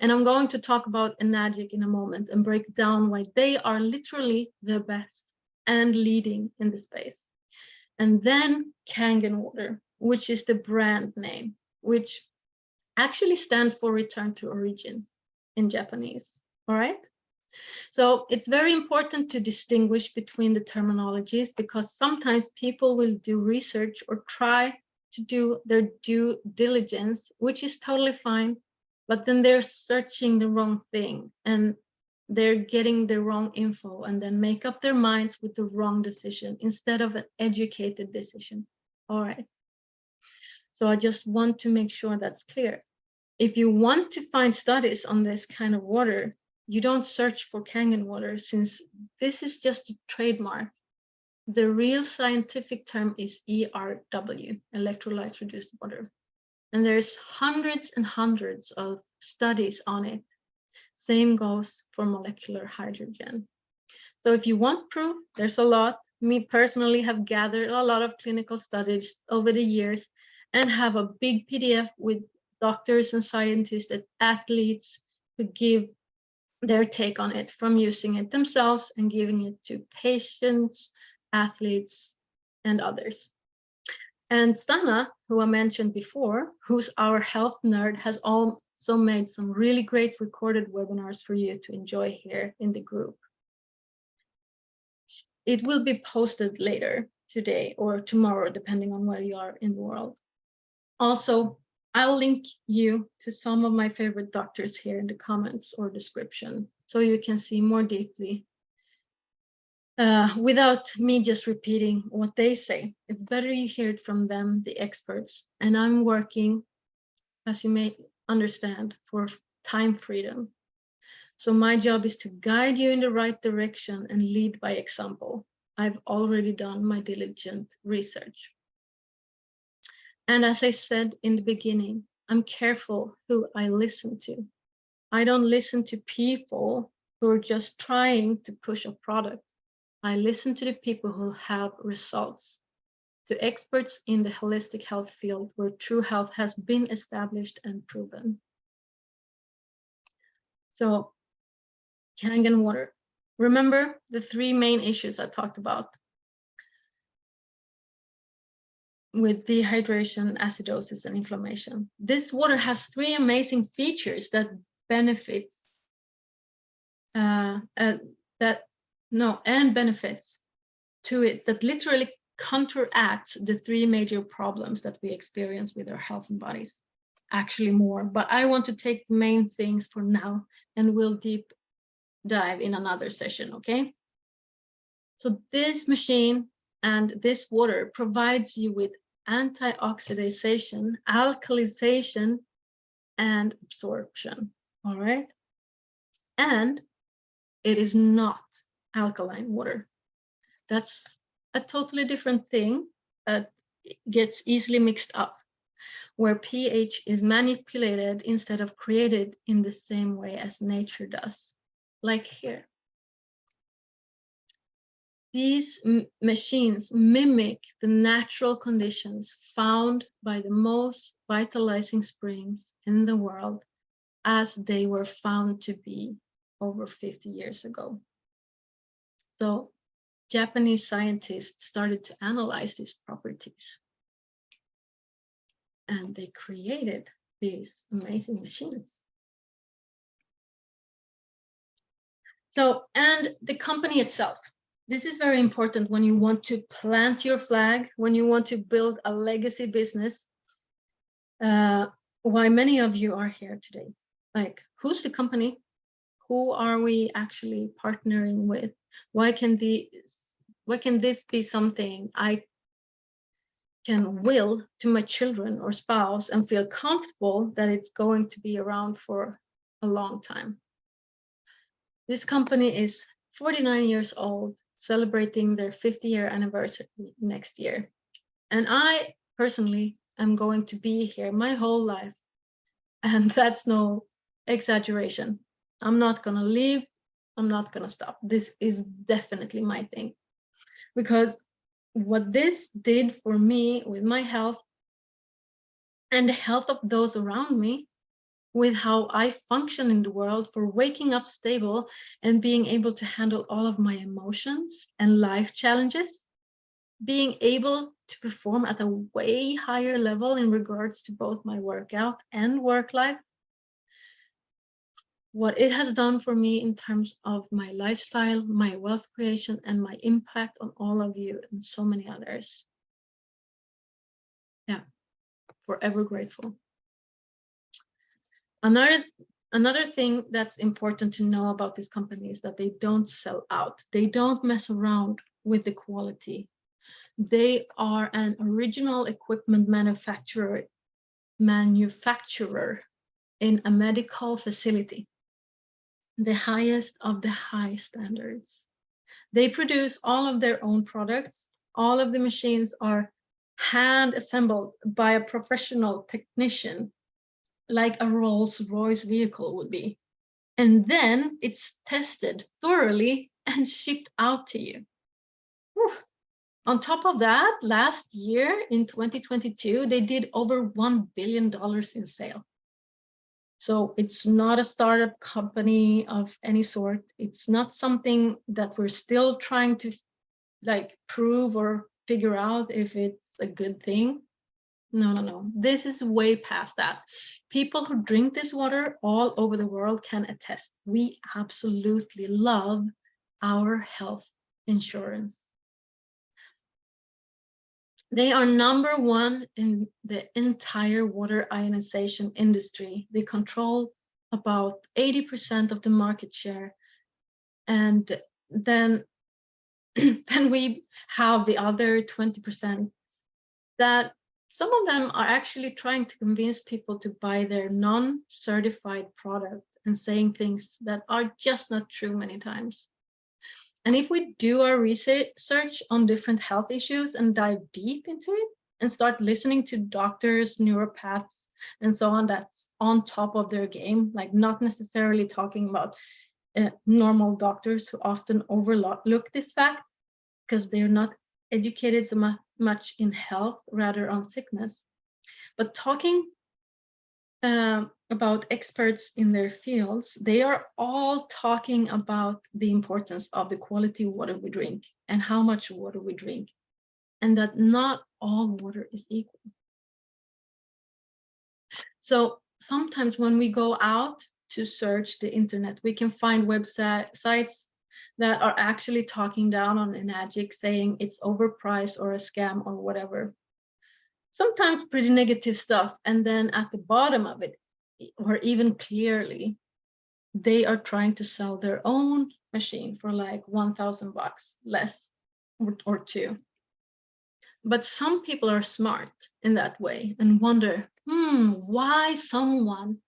And I'm going to talk about Enagic in a moment and break down why they are literally the best and leading in the space. And then Kangen water, which is the brand name, which actually stand for return to origin in Japanese. All right. So it's very important to distinguish between the terminologies because sometimes people will do research or try to do their due diligence, which is totally fine, but then they're searching the wrong thing and they're getting the wrong info and then make up their minds with the wrong decision instead of an educated decision. All right. So I just want to make sure that's clear. If you want to find studies on this kind of water, you don't search for Kangen water since this is just a trademark. The real scientific term is ERW, electrolyte reduced water. And there's hundreds and hundreds of studies on it. Same goes for molecular hydrogen. So if you want proof, there's a lot. Me personally have gathered a lot of clinical studies over the years and have a big PDF with doctors and scientists and athletes who give their take on it from using it themselves and giving it to patients, athletes, and others. And Sana, who I mentioned before, who's our health nerd, has also made some really great recorded webinars for you to enjoy here in the group. It will be posted later today or tomorrow, depending on where you are in the world. Also, I'll link you to some of my favorite doctors here in the comments or description, so you can see more deeply without me just repeating what they say. It's better you hear it from them, the experts. And I'm working, as you may understand, for time freedom. So my job is to guide you in the right direction and lead by example. I've already done my diligent research. And as I said in the beginning, I'm careful who I listen to. I don't listen to people who are just trying to push a product. I listen to the people who have results, to experts in the holistic health field where true health has been established and proven. So, Kangen water. Remember the three main issues I talked about with dehydration, acidosis, and inflammation. This water has three amazing features that benefits benefits to it that literally counteract the three major problems that we experience with our health and bodies. Actually more, but I want to take the main things for now and we'll deep dive in another session, okay? So this machine and this water provides you with antioxidation, alkalization, and absorption, all right? And it is not alkaline water. That's a totally different thing that gets easily mixed up, where pH is manipulated instead of created in the same way as nature does, like here. These machines mimic the natural conditions found by the most vitalizing springs in the world as they were found to be over 50 years ago. So Japanese scientists started to analyze these properties and they created these amazing machines. So, and the company itself, this is very important when you want to plant your flag, when you want to build a legacy business. Why many of you are here today. Like, who's the company? Who are we actually partnering with? Why can this be something I can will to my children or spouse and feel comfortable that it's going to be around for a long time? This company is 49 years old, celebrating their 50-year anniversary next year. And I personally am going to be here my whole life. And that's no exaggeration. I'm not going to leave. I'm not going to stop. This is definitely my thing. Because what this did for me with my health and the health of those around me, with how I function in the world, for waking up stable and being able to handle all of my emotions and life challenges, being able to perform at a way higher level in regards to both my workout and work life. What it has done for me in terms of my lifestyle, my wealth creation, and my impact on all of you and so many others. Yeah, forever grateful. Another thing that's important to know about this company is that they don't sell out. They don't mess around with the quality. They are an original equipment manufacturer in a medical facility, the highest of the high standards. They produce all of their own products. All of the machines are hand assembled by a professional technician, like a Rolls-Royce vehicle would be. And then it's tested thoroughly and shipped out to you. Whew. On top of that, last year in 2022, they did over $1 billion in sales. So it's not a startup company of any sort. It's not something that we're still trying to like prove or figure out if it's a good thing. No. This is way past that. People who drink this water all over the world can attest. We absolutely love our health insurance. They are number one in the entire water ionization industry. They control about 80% of the market share. And then, then we have the other 20% that some of them are actually trying to convince people to buy their non-certified product and saying things that are just not true many times. And if we do our research on different health issues and dive deep into it and start listening to doctors, neuropaths, and so on, that's on top of their game, like not necessarily talking about normal doctors who often overlook this fact because they're not educated so much in health, rather on sickness. But talking about experts in their fields, they are all talking about the importance of the quality water we drink and how much water we drink, and that not all water is equal. So sometimes when we go out to search the internet, we can find websites that are actually talking down on Enagic, saying it's overpriced or a scam or whatever. Sometimes pretty negative stuff. And then at the bottom of it, or even clearly, they are trying to sell their own machine for like $1,000 less or two. But some people are smart in that way and wonder, why someone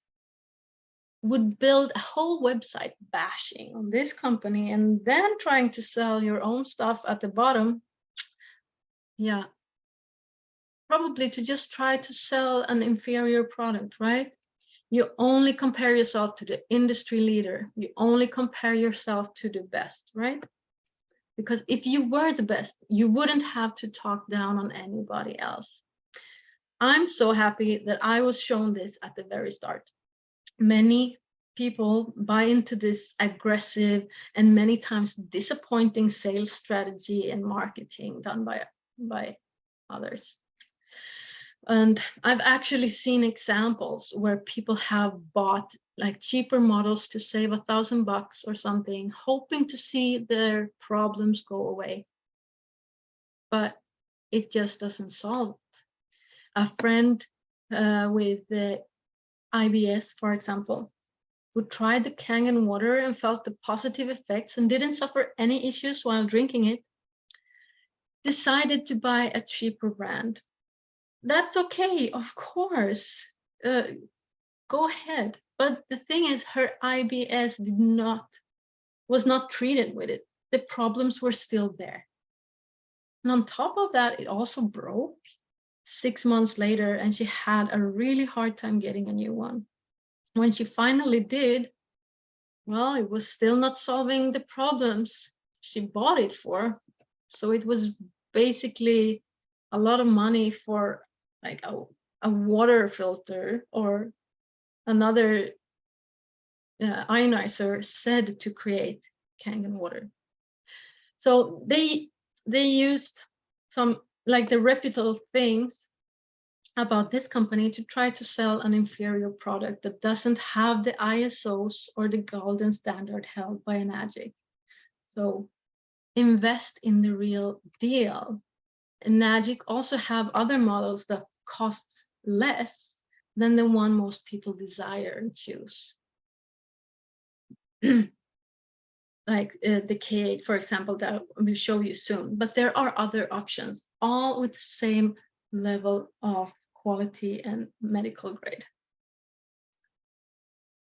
would build a whole website bashing on this company and then trying to sell your own stuff at the bottom. Yeah, probably to just try to sell an inferior product, right? You only compare yourself to the industry leader. You only compare yourself to the best, right? Because if you were the best, you wouldn't have to talk down on anybody else. I'm so happy that I was shown this at the very start. Many people buy into this aggressive and many times disappointing sales strategy and marketing done by others. And I've actually seen examples where people have bought like cheaper models to save $1,000 or something, hoping to see their problems go away. But it just doesn't solve it. A friend with the IBS, for example, who tried the Kangen water and felt the positive effects and didn't suffer any issues while drinking it, decided to buy a cheaper brand. That's okay, of course. Go ahead. But the thing is, her IBS was not treated with it. The problems were still there. And on top of that, it also broke 6 months later, and she had a really hard time getting a new one. When she finally did, well, it was still not solving the problems she bought it for. So it was basically a lot of money for like a water filter or another ionizer said to create Kangen water. So they used some like the reputable things about this company to try to sell an inferior product that doesn't have the ISOs or the golden standard held by Enagic. So invest in the real deal. Enagic also have other models that costs less than the one most people desire and choose. Like the K8, for example, that we'll show you soon. But there are other options, all with the same level of quality and medical grade.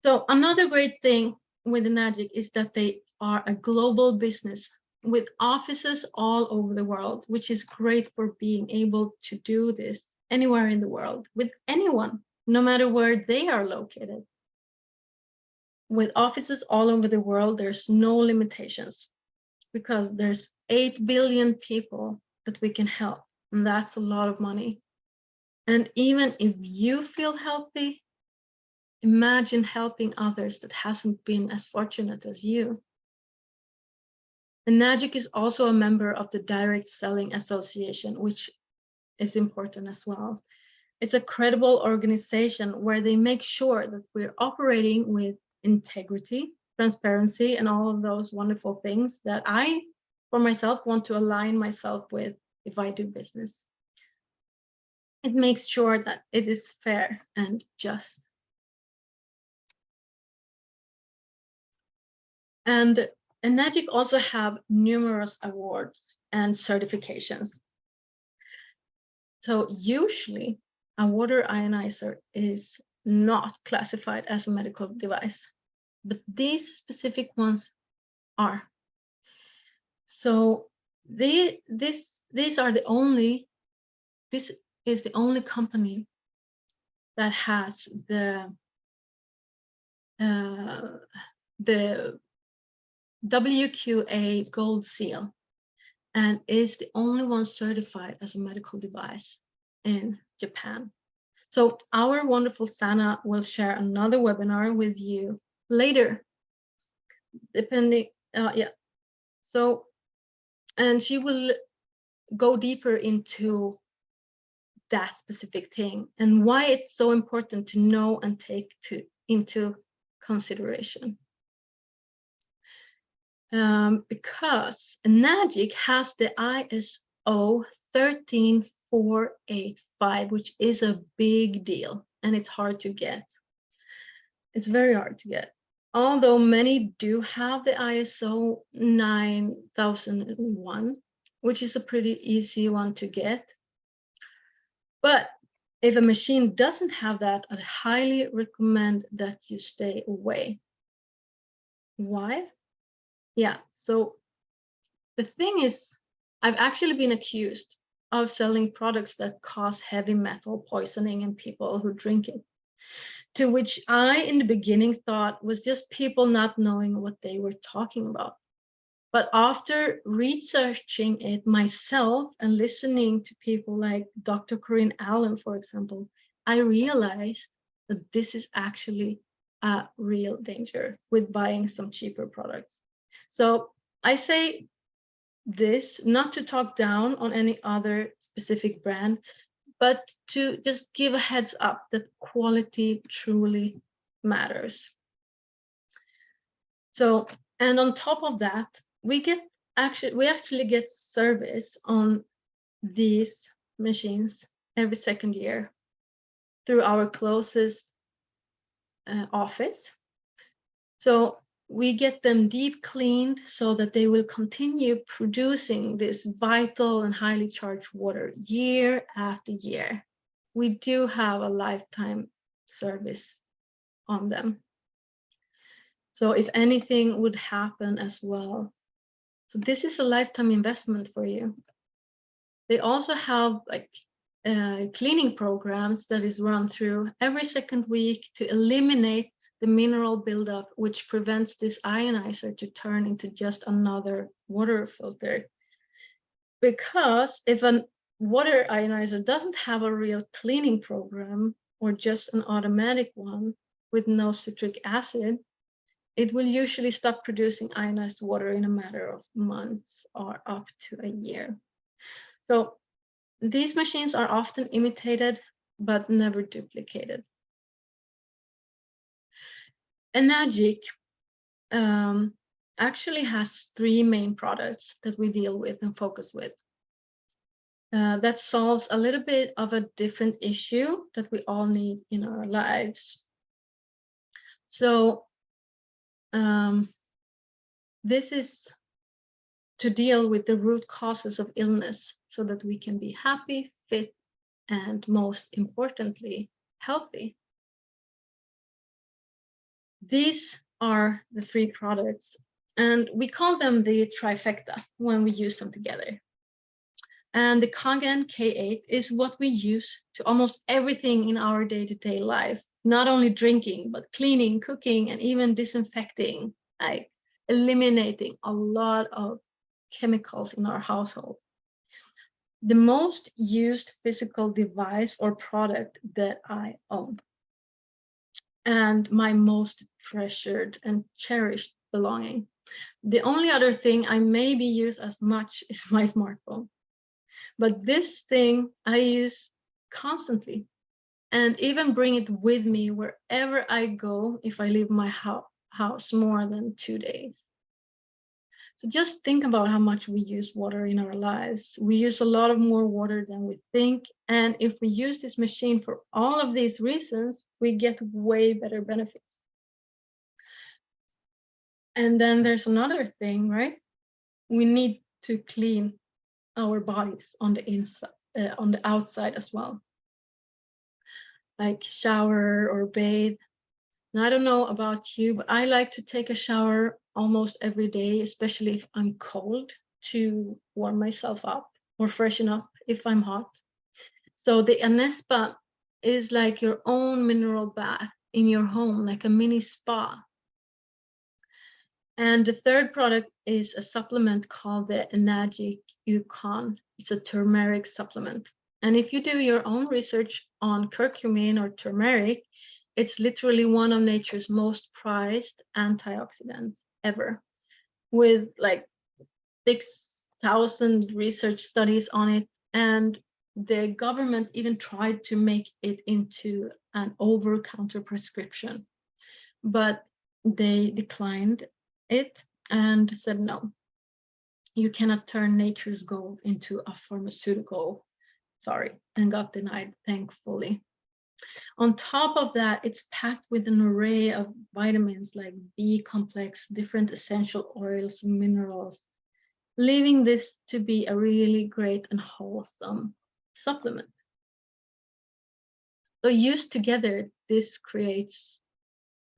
So another great thing with Enagic is that they are a global business with offices all over the world, which is great for being able to do this anywhere in the world with anyone, no matter where they are located. With offices all over the world, there's no limitations. because there's 8 billion people that we can help, and that's a lot of money. And even if you feel healthy, imagine helping others that hasn't been as fortunate as you. And Enagic is also a member of the Direct Selling Association, which is important as well. It's a credible organization where they make sure that we're operating with integrity, transparency, and all of those wonderful things that I, for myself, want to align myself with if I do business. It makes sure that it is fair and just. And Enagic also have numerous awards and certifications. So usually a water ionizer is not classified as a medical device, but these specific ones are. So these are the only, this is the only company that has the WQA Gold Seal and is the only one certified as a medical device in Japan. So our wonderful Sana will share another webinar with you later, depending, yeah. So, and she will go deeper into that specific thing and why it's so important to know and take into consideration. Because Enagic has the ISO 13485, which is a big deal, and it's hard to get. It's very hard to get. Although many do have the ISO 9001, which is a pretty easy one to get. But if a machine doesn't have that, I highly recommend that you stay away. Why? Yeah, so the thing is, I've actually been accused of selling products that cause heavy metal poisoning in people who drink it, to which I, in the beginning, thought was just people not knowing what they were talking about. But after researching it myself and listening to people like Dr. Corinne Allen, for example, I realized that this is actually a real danger with buying some cheaper products. So I say this not to talk down on any other specific brand, but to just give a heads up that quality truly matters. So, and on top of that, we actually get service on these machines every second year through our closest office. So we get them deep cleaned so that they will continue producing this vital and highly charged water year after year. We do have a lifetime service on them. So if anything would happen as well, so this is a lifetime investment for you. They also have like cleaning programs that is run through every second week to eliminate the mineral buildup, which prevents this ionizer to turn into just another water filter. Because if a water ionizer doesn't have a real cleaning program or just an automatic one with no citric acid, it will usually stop producing ionized water in a matter of months or up to a year. So these machines are often imitated, but never duplicated. Enagic actually has 3 main products that we deal with and focus with. That solves a little bit of a different issue that we all need in our lives. So this is to deal with the root causes of illness so that we can be happy, fit, and most importantly, healthy. These are the 3 products, and we call them the trifecta when we use them together. And the Kangen K8 is what we use to almost everything in our day-to-day life, not only drinking, but cleaning, cooking, and even disinfecting, like eliminating a lot of chemicals in our household. The most used physical device or product that I own, and my most treasured and cherished belonging. The only other thing I maybe use as much is my smartphone. But this thing I use constantly and even bring it with me wherever I go if I leave my house more than 2 days. So just think about how much we use water in our lives. We use a lot of more water than we think. And if we use this machine for all of these reasons, we get way better benefits. And then there's another thing, right? We need to clean our bodies on the inside, on the outside as well, like shower or bathe. And I don't know about you, but I like to take a shower almost every day, especially if I'm cold, to warm myself up or freshen up if I'm hot. So the Anespa is like your own mineral bath in your home, like a mini spa. And the third product is a supplement called the Enagic Yukon. It's a turmeric supplement. And if you do your own research on curcumin or turmeric, it's literally one of nature's most prized antioxidants ever, with like 6,000 research studies on it. And the government even tried to make it into an over-counter prescription, but they declined it and said, no, you cannot turn nature's gold into a pharmaceutical. Sorry, and got denied, thankfully. On top of that, it's packed with an array of vitamins like B complex, different essential oils, minerals, leaving this to be a really great and wholesome supplement. So used together, this creates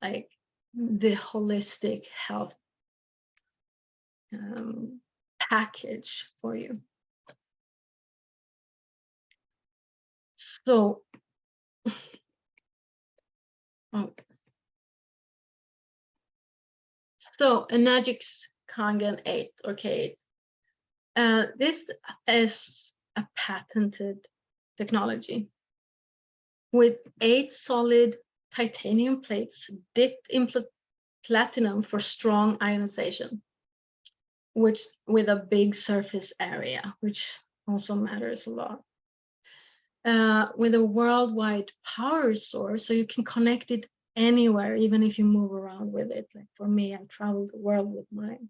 like the holistic health package for you. So, Enagix Kangen 8 or K8. This is a patented technology with 8 solid titanium plates dipped in platinum for strong ionization, which with a big surface area, which also matters a lot. With a worldwide power source, so you can connect it anywhere, even if you move around with it. Like for me, I travel the world with mine.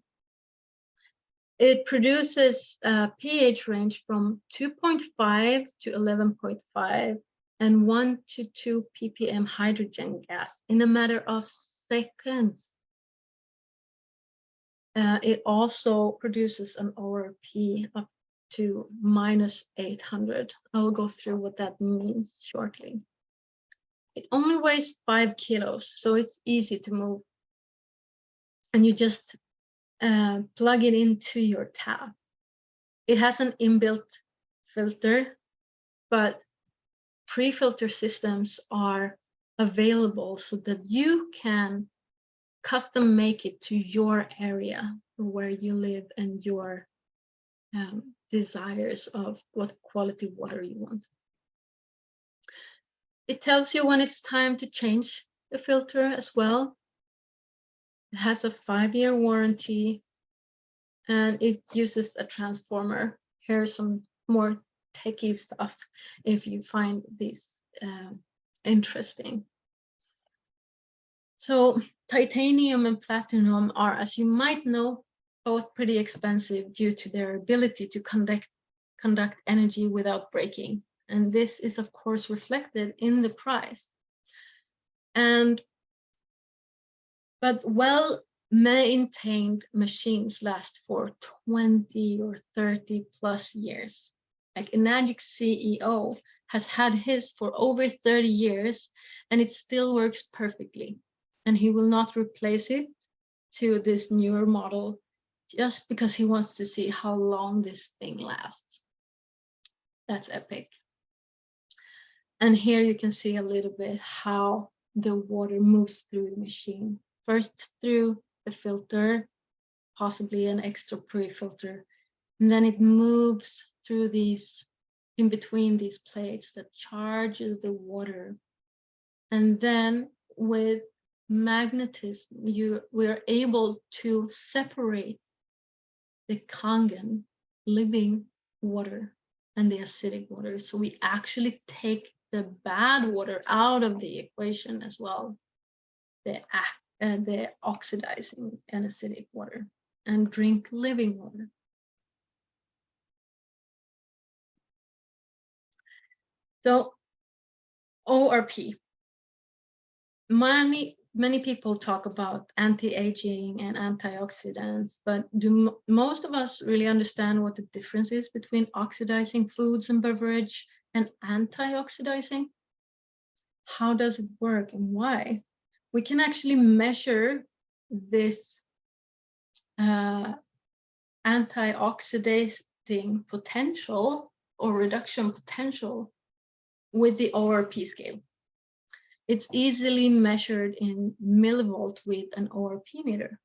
It produces a pH range from 2.5 to 11.5 and 1 to 2 ppm hydrogen gas in a matter of seconds. It also produces an ORP up to -800. I will go through what that means shortly. It only weighs 5 kilos, so it's easy to move. And you just plug it into your tap. It has an inbuilt filter, but pre-filter systems are available so that you can custom make it to your area where you live and your desires of what quality water you want. It tells you when it's time to change the filter as well. It has a 5-year warranty and it uses a transformer. Here's some more techie stuff if you find this interesting. So titanium and platinum are, as you might know, both pretty expensive due to their ability to conduct energy without breaking. And this is, of course, reflected in the price. But well-maintained machines last for 20 or 30 plus years. Like Enagic CEO has had his for over 30 years and it still works perfectly. And he will not replace it to this newer model just because he wants to see how long this thing lasts. That's epic. And here you can see a little bit how the water moves through the machine. First through the filter, possibly an extra pre-filter, And then it moves through these, in between these plates that charges the water. And then with magnetism, we're able to separate the Kangen, living water, and the acidic water. So we actually take the bad water out of the equation as well, the oxidizing and acidic water, and drink living water. So ORP, many people talk about anti-aging and antioxidants, but do most of us really understand what the difference is between oxidizing foods and beverage and antioxidizing? How does it work and why? We can actually measure this antioxidating potential or reduction potential with the ORP scale. It's easily measured in millivolt with an ORP meter.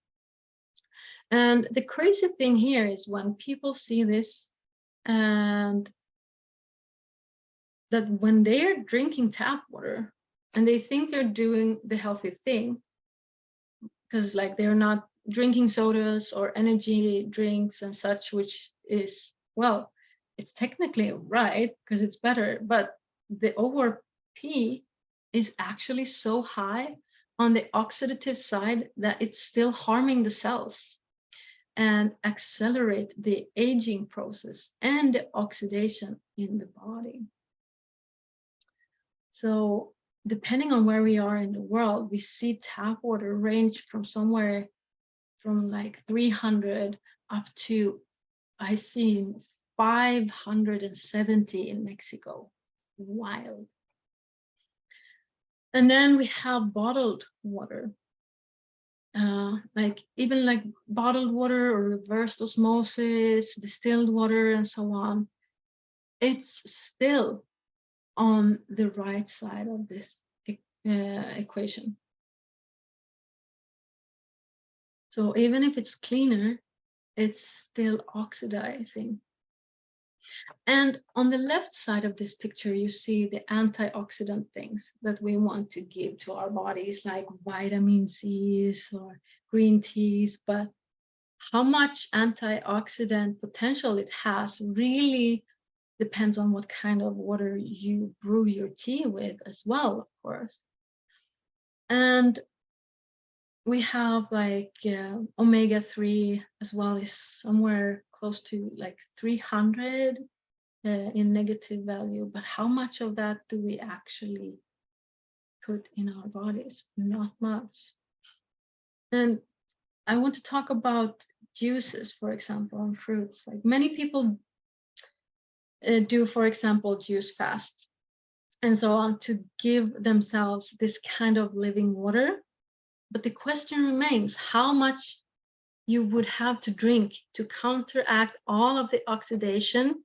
And the crazy thing here is when people see this, and that when they're drinking tap water and they think they're doing the healthy thing, because like they're not drinking sodas or energy drinks and such, which is, well, it's technically right because it's better, but the ORP is actually so high on the oxidative side that it's still harming the cells and accelerate the aging process and the oxidation in the body. So depending on where we are in the world, we see tap water range from somewhere from like 300 up to, I see 570 in Mexico. Wild. And then we have bottled water. Like even like bottled water or reversed osmosis, distilled water, and so on. It's still on the right side of this equation. So even if it's cleaner, it's still oxidizing. And on the left side of this picture, you see the antioxidant things that we want to give to our bodies, like vitamin C's or green teas. But how much antioxidant potential it has really depends on what kind of water you brew your tea with as well, of course. And we have like omega-3 as well, is somewhere close to like 300 in negative value, but how much of that do we actually put in our bodies? Not much. And I want to talk about juices, for example, and fruits. Like many people do, for example, juice fasts and so on to give themselves this kind of living water. But the question remains, how much you would have to drink to counteract all of the oxidation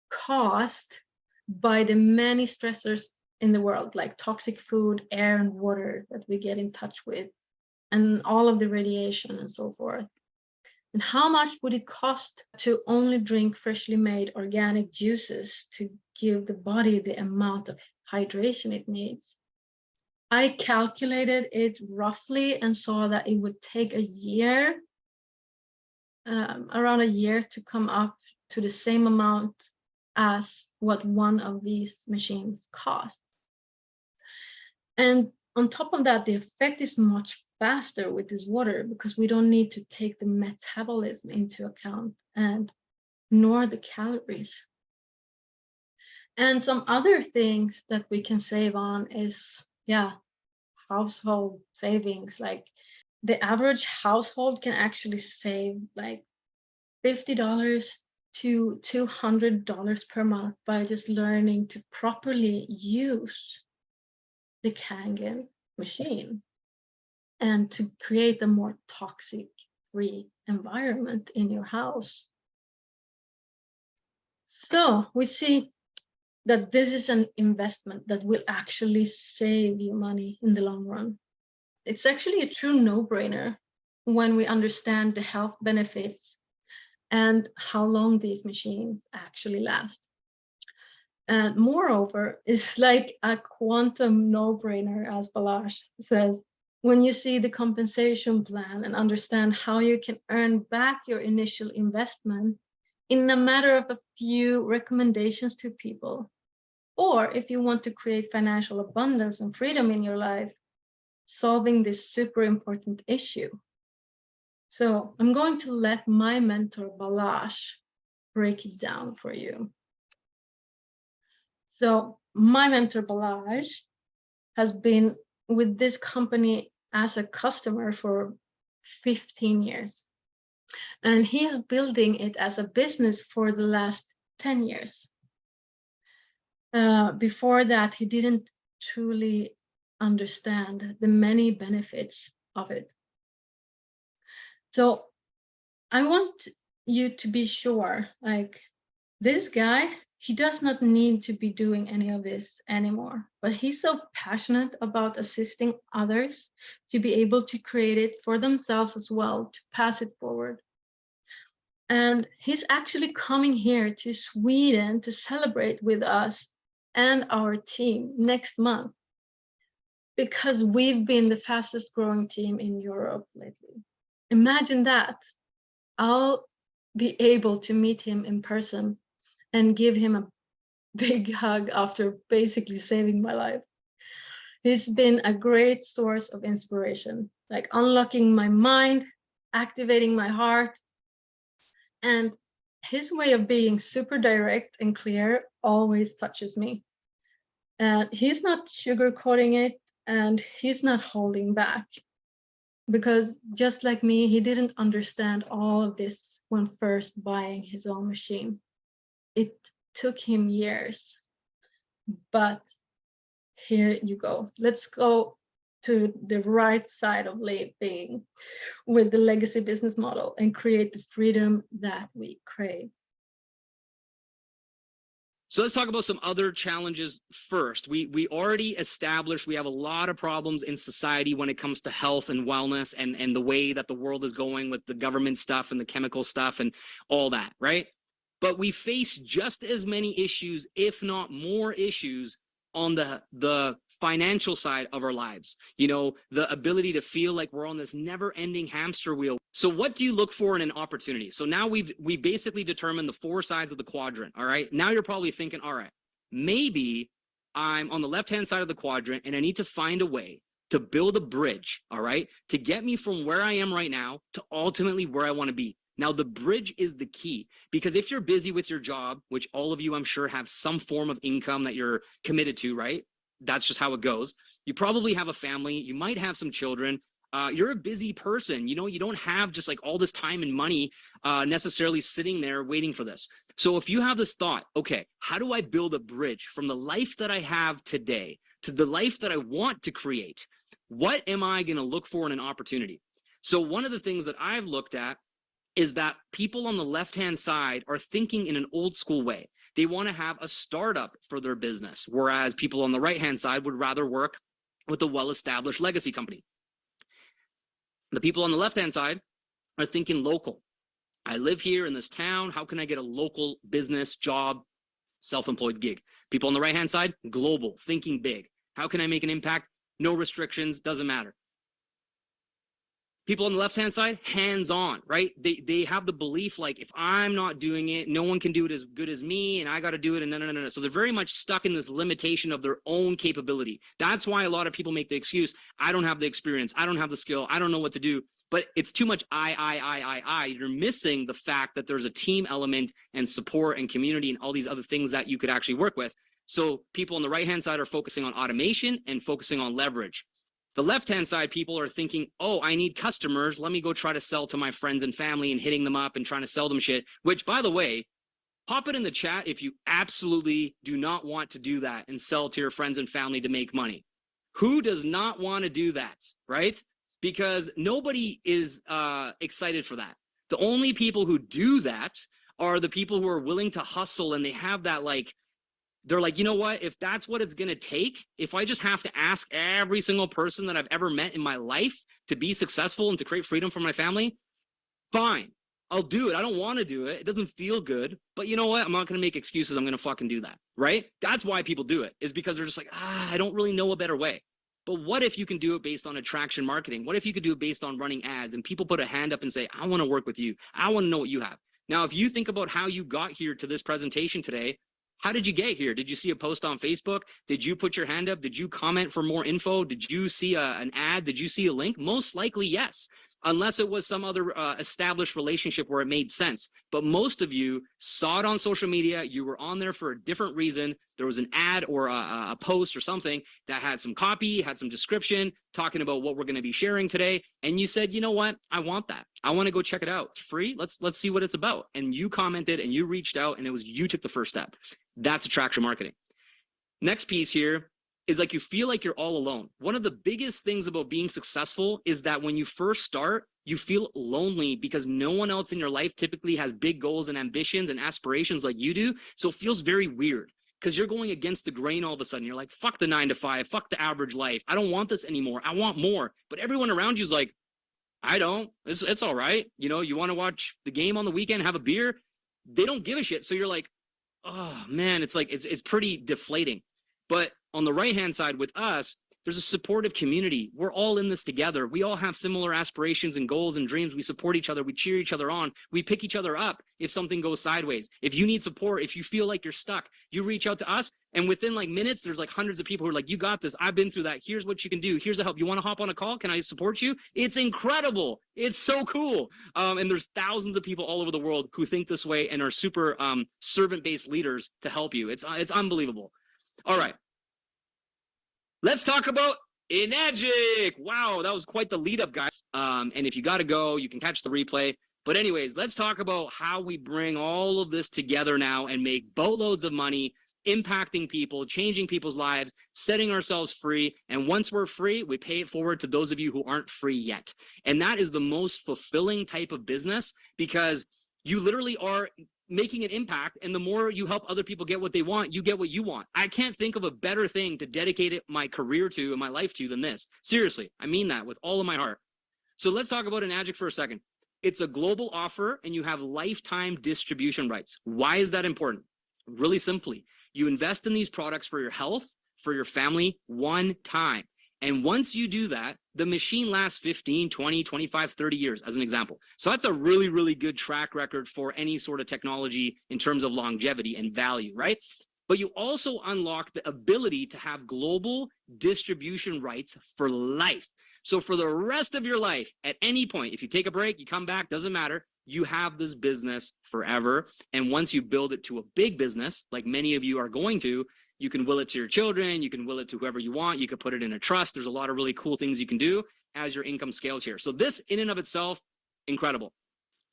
caused by the many stressors in the world, like toxic food, air, and water that we get in touch with, and all of the radiation and so forth. And how much would it cost to only drink freshly made organic juices to give the body the amount of hydration it needs? I calculated it roughly and saw that it would take a year, around a year, to come up to the same amount as what one of these machines costs. And on top of that, the effect is much faster with this water because we don't need to take the metabolism into account and nor the calories. And some other things that we can save on is, household savings. Like the average household can actually save like $50 to $200 per month by just learning to properly use the Kangen machine and to create a more toxic-free environment in your house. So we see that this is an investment that will actually save you money in the long run. It's actually a true no-brainer when we understand the health benefits and how long these machines actually last. And moreover, it's like a quantum no-brainer, as Balazs says, when you see the compensation plan and understand how you can earn back your initial investment in a matter of a few recommendations to people. Or if you want to create financial abundance and freedom in your life, solving this super important issue. So I'm going to let my mentor Balazs break it down for you. So my mentor Balazs has been with this company as a customer for 15 years. And he is building it as a business for the last 10 years. Before that, he didn't truly understand the many benefits of it. So I want you to be sure, like, this guy, he does not need to be doing any of this anymore, but he's so passionate about assisting others to be able to create it for themselves as well, to pass it forward. And he's actually coming here to Sweden to celebrate with us and our team next month, because we've been the fastest growing team in Europe lately. Imagine that. I'll be able to meet him in person and give him a big hug after basically saving my life. He's been a great source of inspiration, like unlocking my mind, activating my heart, and his way of being super direct and clear always touches me. And he's not sugarcoating it, and he's not holding back. Because just like me, he didn't understand all of this when first buying his own machine. It took him years, but here you go. Let's go to the right side of living with the legacy business model and create the freedom that we crave. So let's talk about some other challenges first. We already established we have a lot of problems in society when it comes to health and wellness and the way that the world is going with the government stuff and the chemical stuff and all that, right? But we face just as many issues, if not more issues, on the financial side of our lives. You know, the ability to feel like we're on this never-ending hamster wheel. So what do you look for in an opportunity? So now we basically determined the 4 sides of the quadrant, all right? Now you're probably thinking, all right, maybe I'm on the left-hand side of the quadrant and I need to find a way to build a bridge, all right, to get me from where I am right now to ultimately where I want to be. Now, the bridge is the key, because if you're busy with your job, which all of you, I'm sure, have some form of income that you're committed to, right? That's just how it goes. You probably have a family. You might have some children. You're a busy person. You know, you don't have just like all this time and money necessarily sitting there waiting for this. So if you have this thought, okay, how do I build a bridge from the life that I have today to the life that I want to create? What am I going to look for in an opportunity? So one of the things that I've looked at is that people on the left-hand side are thinking in an old school way. They want to have a startup for their business, whereas people on the right-hand side would rather work with a well-established legacy company. The people on the left-hand side are thinking local. I live here in this town. How can I get a local business, job, self-employed gig? People on the right-hand side, global, thinking big. How can I make an impact? No restrictions, doesn't matter. People on the left-hand side, hands-on, right? They have the belief like, if I'm not doing it, no one can do it as good as me, and I got to do it, and no. So they're very much stuck in this limitation of their own capability. That's why a lot of people make the excuse, I don't have the experience, I don't have the skill, I don't know what to do. But it's too much I. You're missing the fact that there's a team element and support and community and all these other things that you could actually work with. So people on the right-hand side are focusing on automation and focusing on leverage. The left-hand side people are thinking, oh, I need customers. Let me go try to sell to my friends and family and hitting them up and trying to sell them shit, which, by the way, pop it in the chat if you absolutely do not want to do that and sell to your friends and family to make money. Who does not want to do that, right? Because nobody is excited for that. The only people who do that are the people who are willing to hustle, and they have that like, they're like, you know what, if that's what it's going to take, if I just have to ask every single person that I've ever met in my life to be successful and to create freedom for my family, fine, I'll do it. I don't want to do it. It doesn't feel good, but you know what? I'm not going to make excuses. I'm going to fucking do that, right? That's why people do it, is because they're just like, I don't really know a better way. But what if you can do it based on attraction marketing? What if you could do it based on running ads and people put a hand up and say, I want to work with you. I want to know what you have. Now, if you think about how you got here to this presentation today, how did you get here? Did you see a post on Facebook? Did you put your hand up? Did you comment for more info? Did you see an ad? Did you see a link? Most likely, yes, unless it was some other established relationship where it made sense. But most of you saw it on social media. You were on there for a different reason. There was an ad or a post or something that had some copy, had some description, talking about what we're going to be sharing today. And you said, you know what? I want that. I want to go check it out. It's free. Let's see what it's about. And you commented and you reached out, and it was you took the first step. That's attraction marketing. Next piece here is like you feel like you're all alone. One of the biggest things about being successful is that when you first start, you feel lonely because no one else in your life typically has big goals and ambitions and aspirations like you do. So it feels very weird because you're going against the grain all of a sudden. You're like, fuck the 9 to 5, fuck the average life. I don't want this anymore. I want more. But everyone around you is like, I don't. It's all right. You know, you want to watch the game on the weekend, have a beer. They don't give a shit. So you're like, oh man, it's like it's pretty deflating. But on the right hand side with us, there's a supportive community. We're all in this together. We all have similar aspirations and goals and dreams. We support each other. We cheer each other on. We pick each other up if something goes sideways. If you need support, if you feel like you're stuck, you reach out to us. And within like minutes, there's like hundreds of people who are like, you got this. I've been through that. Here's what you can do. Here's the help. You want to hop on a call? Can I support you? It's incredible. It's so cool. And there's thousands of people all over the world who think this way and are super servant-based leaders to help you. It's unbelievable. All right. Let's talk about Enagic. Wow, that was quite the lead up, guys. And if you got to go, you can catch the replay. But anyways, let's talk about how we bring all of this together now and make boatloads of money, impacting people, changing people's lives, setting ourselves free. And once we're free, we pay it forward to those of you who aren't free yet. And that is the most fulfilling type of business because you literally are making an impact, and the more you help other people get what they want, you get what you want. I can't think of a better thing to dedicate my career to and my life to than this. Seriously, I mean that with all of my heart. So let's talk about Enagic for a second. It's a global offer, and you have lifetime distribution rights. Why is that important? Really simply, you invest in these products for your health, for your family, one time. And once you do that, the machine lasts 15, 20, 25, 30 years as an example. So that's a really, really good track record for any sort of technology in terms of longevity and value, right? But you also unlock the ability to have global distribution rights for life. So for the rest of your life, at any point, if you take a break, you come back, doesn't matter, you have this business forever. And once you build it to a big business, like many of you are going to, you can will it to your children, you can will it to whoever you want, you could put it in a trust. There's a lot of really cool things you can do as your income scales here. So this in and of itself, incredible.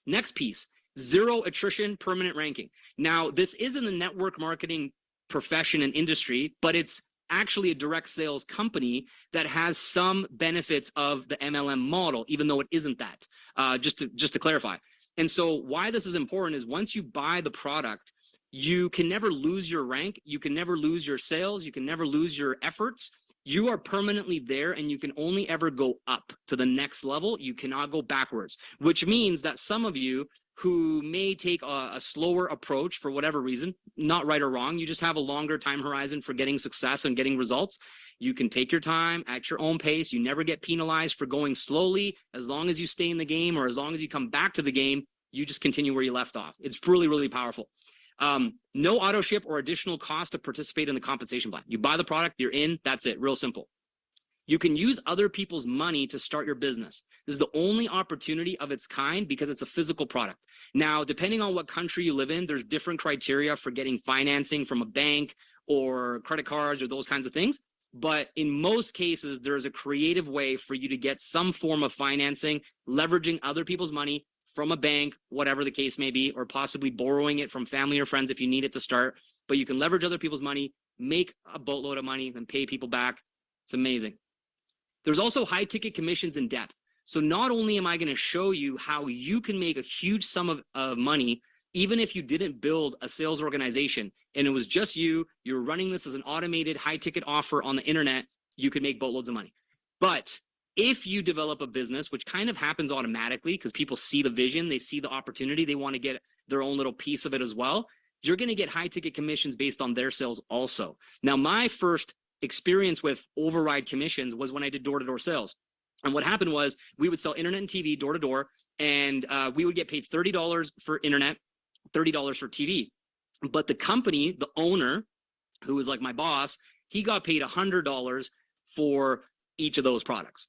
Next piece, zero attrition, permanent ranking. Now, this is in the network marketing profession and industry, but it's actually a direct sales company that has some benefits of the MLM model, even though it isn't that, just to clarify. And so why this is important is once you buy the product, you can never lose your rank. You can never lose your sales. You can never lose your efforts. You are permanently there, and you can only ever go up to the next level. You cannot go backwards, which means that some of you who may take a slower approach for whatever reason, not right or wrong, you just have a longer time horizon for getting success and getting results. You can take your time at your own pace. You never get penalized for going slowly. As long as you stay in the game, or as long as you come back to the game, you just continue where you left off. It's really, really powerful. No auto ship or additional cost to participate in the compensation plan. You buy the product, you're in, that's it, real simple. You can use other people's money to start your business. This is the only opportunity of its kind because it's a physical product. Now, depending on what country you live in, there's different criteria for getting financing from a bank or credit cards or those kinds of things. But in most cases, there's a creative way for you to get some form of financing, leveraging other people's money from a bank, whatever the case may be, or possibly borrowing it from family or friends if you need it to start. But you can leverage other people's money, make a boatload of money, and pay people back. It's amazing. There's also high ticket commissions in depth. So not only am I going to show you how you can make a huge sum of money, even if you didn't build a sales organization and it was just you were running this as an automated high ticket offer on the internet, you could make boatloads of money. But If you develop a business, which kind of happens automatically because people see the vision, they see the opportunity, they want to get their own little piece of it as well, you're going to get high ticket commissions based on their sales also. Now, my first experience with override commissions was when I did door-to-door sales. And what happened was we would sell internet and TV door to door, and we would get paid $30 for internet, $30 for TV. But the company, the owner, who was like my boss, he got paid $100 for each of those products.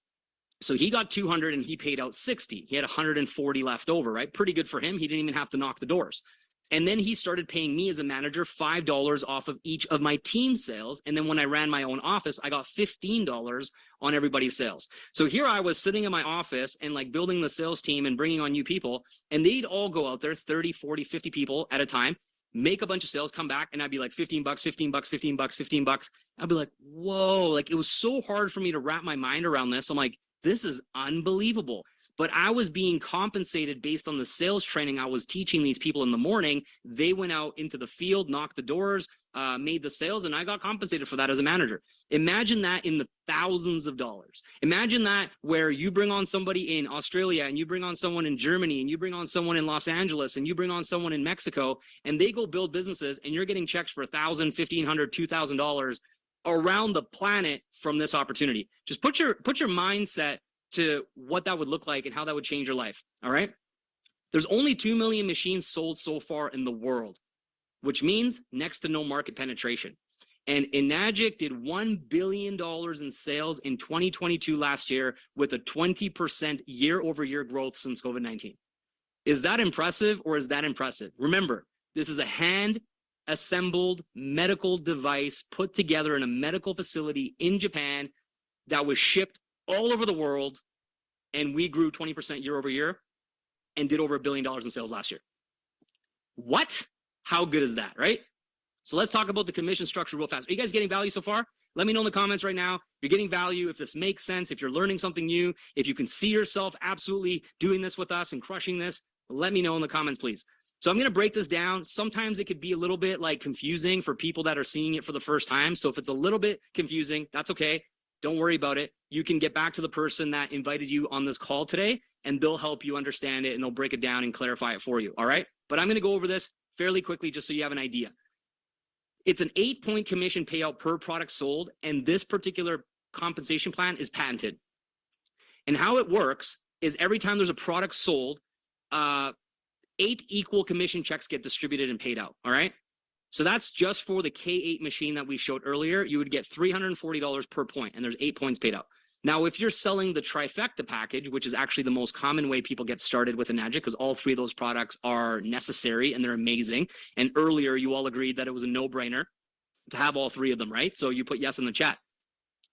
So he got 200 and he paid out 60. He had 140 left over, right? Pretty good for him. He didn't even have to knock the doors. And then he started paying me as a manager $5 off of each of my team sales. And then when I ran my own office, I got $15 on everybody's sales. So here I was sitting in my office and like building the sales team and bringing on new people. And they'd all go out there, 30, 40, 50 people at a time, make a bunch of sales, come back, and I'd be like $15, $15, $15, $15. I'd be like, whoa, like it was so hard for me to wrap my mind around this. I'm like, this is unbelievable. But I was being compensated based on the sales training I was teaching these people in the morning. They went out into the field, knocked the doors, made the sales, and I got compensated for that as a manager. Imagine that in the thousands of dollars. Imagine that where you bring on somebody in Australia, and you bring on someone in Germany, and you bring on someone in Los Angeles, and you bring on someone in Mexico, and they go build businesses, and you're getting checks for $1,000, $1,500, $2,000 around the planet from this opportunity. Just put your mindset to what that would look like and how that would change your life. All right. There's only 2 million machines sold so far in the world, which means next to no market penetration. And Enagic did $1 billion in sales in 2022 last year with a 20% year-over-year growth since COVID-19. Is that impressive or is that impressive? Remember, this is a hand-assembled medical device put together in a medical facility in Japan that was shipped all over the world, and we grew 20% year over year and did over $1 billion in sales last year. What? How good is that, right? So let's talk about the commission structure real fast. Are you guys getting value so far? Let me know in the comments right now if you're getting value, if this makes sense, if you're learning something new, if you can see yourself absolutely doing this with us and crushing this. Let me know in the comments, please. So I'm going to break this down. Sometimes it could be a little bit like confusing for people that are seeing it for the first time. So if it's a little bit confusing, that's okay. Don't worry about it. You can get back to the person that invited you on this call today, and they'll help you understand it, and they'll break it down and clarify it for you, all right? But I'm going to go over this fairly quickly just so you have an idea. It's an 8-point commission payout per product sold, and this particular compensation plan is patented. And how it works is every time there's a product sold, 8 equal commission checks get distributed and paid out, all right? So that's just for the K8 machine that we showed earlier. You would get $340 per point, and there's 8 points paid out. Now, if you're selling the trifecta package, which is actually the most common way people get started with Enagic, because all 3 of those products are necessary and they're amazing. And earlier, you all agreed that it was a no-brainer to have all 3 of them, right? So you put yes in the chat.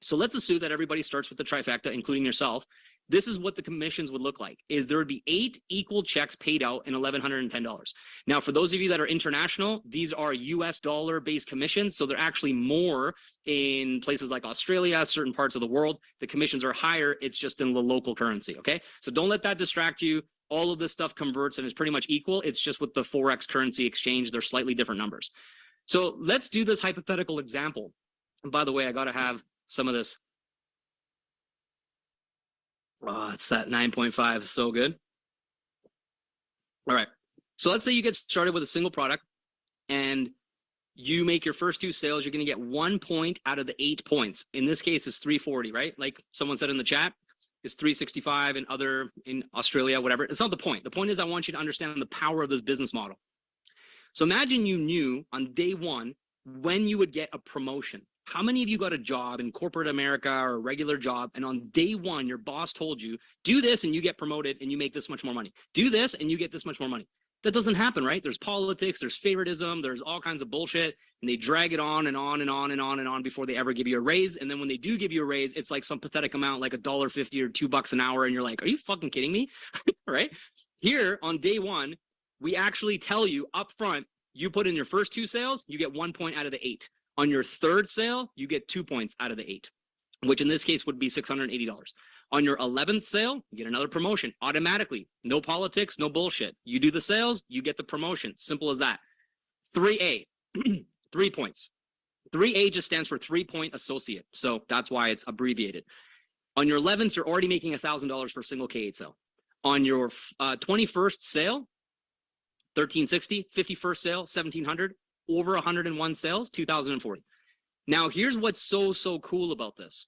So let's assume that everybody starts with the trifecta, including yourself. This is what the commissions would look like, is there would be 8 equal checks paid out in $1,110. Now, for those of you that are international, these are US dollar-based commissions, so they're actually more in places like Australia, certain parts of the world. The commissions are higher, it's just in the local currency, okay? So don't let that distract you. All of this stuff converts and is pretty much equal. It's just with the Forex currency exchange, they're slightly different numbers. So let's do this hypothetical example. And by the way, I got to have some of this. Oh, it's that 9.5, so good. All right, so let's say you get started with a single product and you make your first 2 sales, you're gonna get 1 point out of the 8 points. In this case, it's 340, right? Like someone said in the chat, it's 365 and other in Australia, whatever. It's not the point. The point is I want you to understand the power of this business model. So imagine you knew on day 1 when you would get a promotion. How many of you got a job in corporate America or a regular job, and on day 1, your boss told you, do this and you get promoted and you make this much more money. Do this and you get this much more money. That doesn't happen, right? There's politics, there's favoritism, there's all kinds of bullshit, and they drag it on and on and on and on and on before they ever give you a raise. And then when they do give you a raise, it's like some pathetic amount, like $1.50 or $2 an hour, and you're like, are you fucking kidding me? Right? Here on day 1, we actually tell you up front, you put in your first 2 sales, you get 1 point out of the 8. On your 3rd sale, you get 2 points out of the 8, which in this case would be $680. On your 11th sale, you get another promotion automatically. No politics, no bullshit. You do the sales, you get the promotion. Simple as that. 3A, 3 points. 3A just stands for 3-point associate. So that's why it's abbreviated. On your 11th, you're already making $1,000 for a single K8 sale. On your 21st sale, 1360, 51st sale, 1700, over 101 sales, 2040. Now, here's what's so cool about this.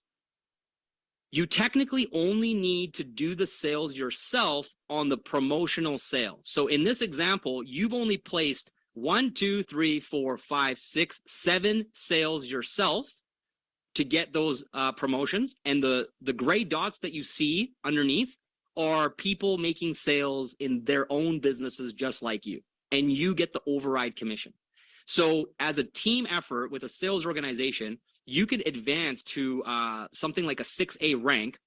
You technically only need to do the sales yourself on the promotional sale. So in this example, you've only placed 1, 2, 3, 4, 5, 6, 7 sales yourself to get those promotions. And the gray dots that you see underneath are people making sales in their own businesses just like you. And you get the override commission. So as a team effort with a sales organization, you could advance to something like a 6A rank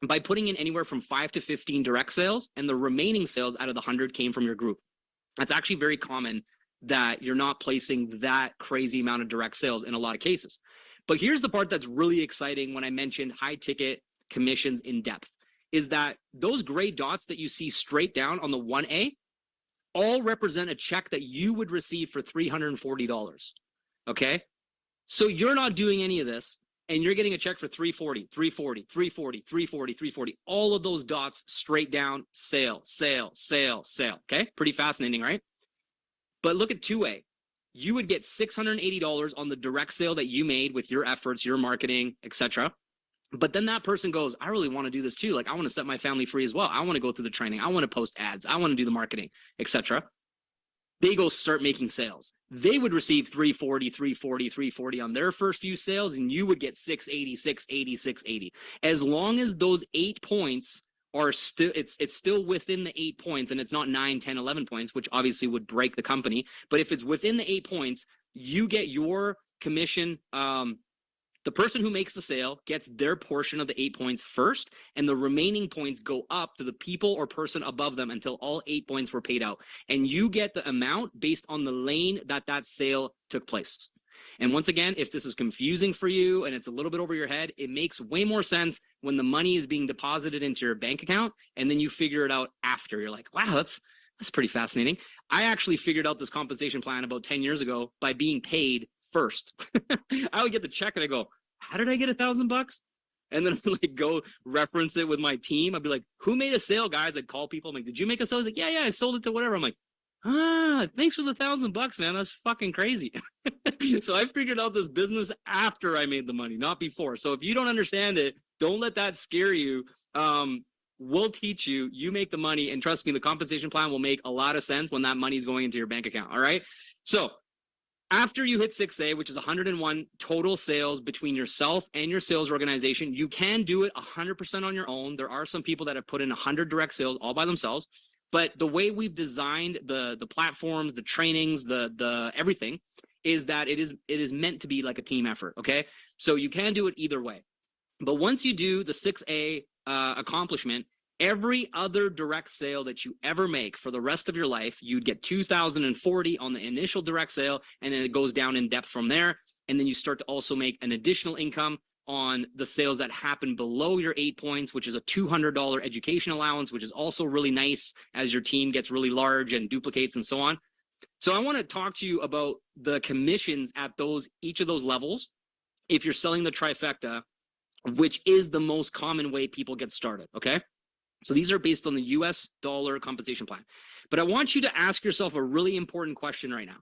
by putting in anywhere from 5 to 15 direct sales, and the remaining sales out of the 100 came from your group. That's actually very common that you're not placing that crazy amount of direct sales in a lot of cases. But here's the part that's really exciting when I mentioned high ticket commissions in depth, is that those gray dots that you see straight down on the 1A all represent a check that you would receive for $340. Okay? So you're not doing any of this, and you're getting a check for $340, $340, $340, $340, $340. All of those dots straight down, sale, sale, sale, sale. Okay? Pretty fascinating, right? But look at 2A. You would get $680 on the direct sale that you made with your efforts, your marketing, etc. But then that person goes, I really want to do this too. Like, I want to set my family free as well. I want to go through the training. I want to post ads. I want to do the marketing, etc. They go start making sales. They would receive 340, 340, 340 on their first few sales, and you would get 680, 680, 680. As long as those 8 points are still, it's still within the 8 points, and it's not 9, 10, 11 points, which obviously would break the company. But if it's within the 8 points, you get your commission. The person who makes the sale gets their portion of the 8 points first, and the remaining points go up to the people or person above them until all 8 points were paid out. And you get the amount based on the lane that that sale took place. And once again, if this is confusing for you and it's a little bit over your head, it makes way more sense when the money is being deposited into your bank account and then you figure it out after. You're like, wow, that's pretty fascinating. I actually figured out this compensation plan about 10 years ago by being paid first. I would get the check and I go, how did I get $1,000? And then I'd like go reference it with my team. I'd be like, who made a sale, guys? I'd call people. I'm like, did you make a sale? I was like, yeah, I sold it to whatever. I'm like, thanks for the $1,000, man. That's fucking crazy. So I figured out this business after I made the money, not before. So if you don't understand it, don't let that scare you. We'll teach you. You make the money, and trust me, the compensation plan will make a lot of sense when that money is going into your bank account. All right. So after you hit 6A, which is 101 total sales between yourself and your sales organization, you can do it 100% on your own. There are some people that have put in 100 direct sales all by themselves. But the way we've designed the platforms, the trainings, the everything is that it is meant to be like a team effort, okay? So you can do it either way. But once you do the 6A accomplishment, every other direct sale that you ever make for the rest of your life, you'd get 2,040 on the initial direct sale, and then it goes down in depth from there. And then you start to also make an additional income on the sales that happen below your 8 points, which is a $200 education allowance, which is also really nice as your team gets really large and duplicates and so on. So I want to talk to you about the commissions at each of those levels if you're selling the trifecta, which is the most common way people get started, okay? So these are based on the US dollar compensation plan. But I want you to ask yourself a really important question right now.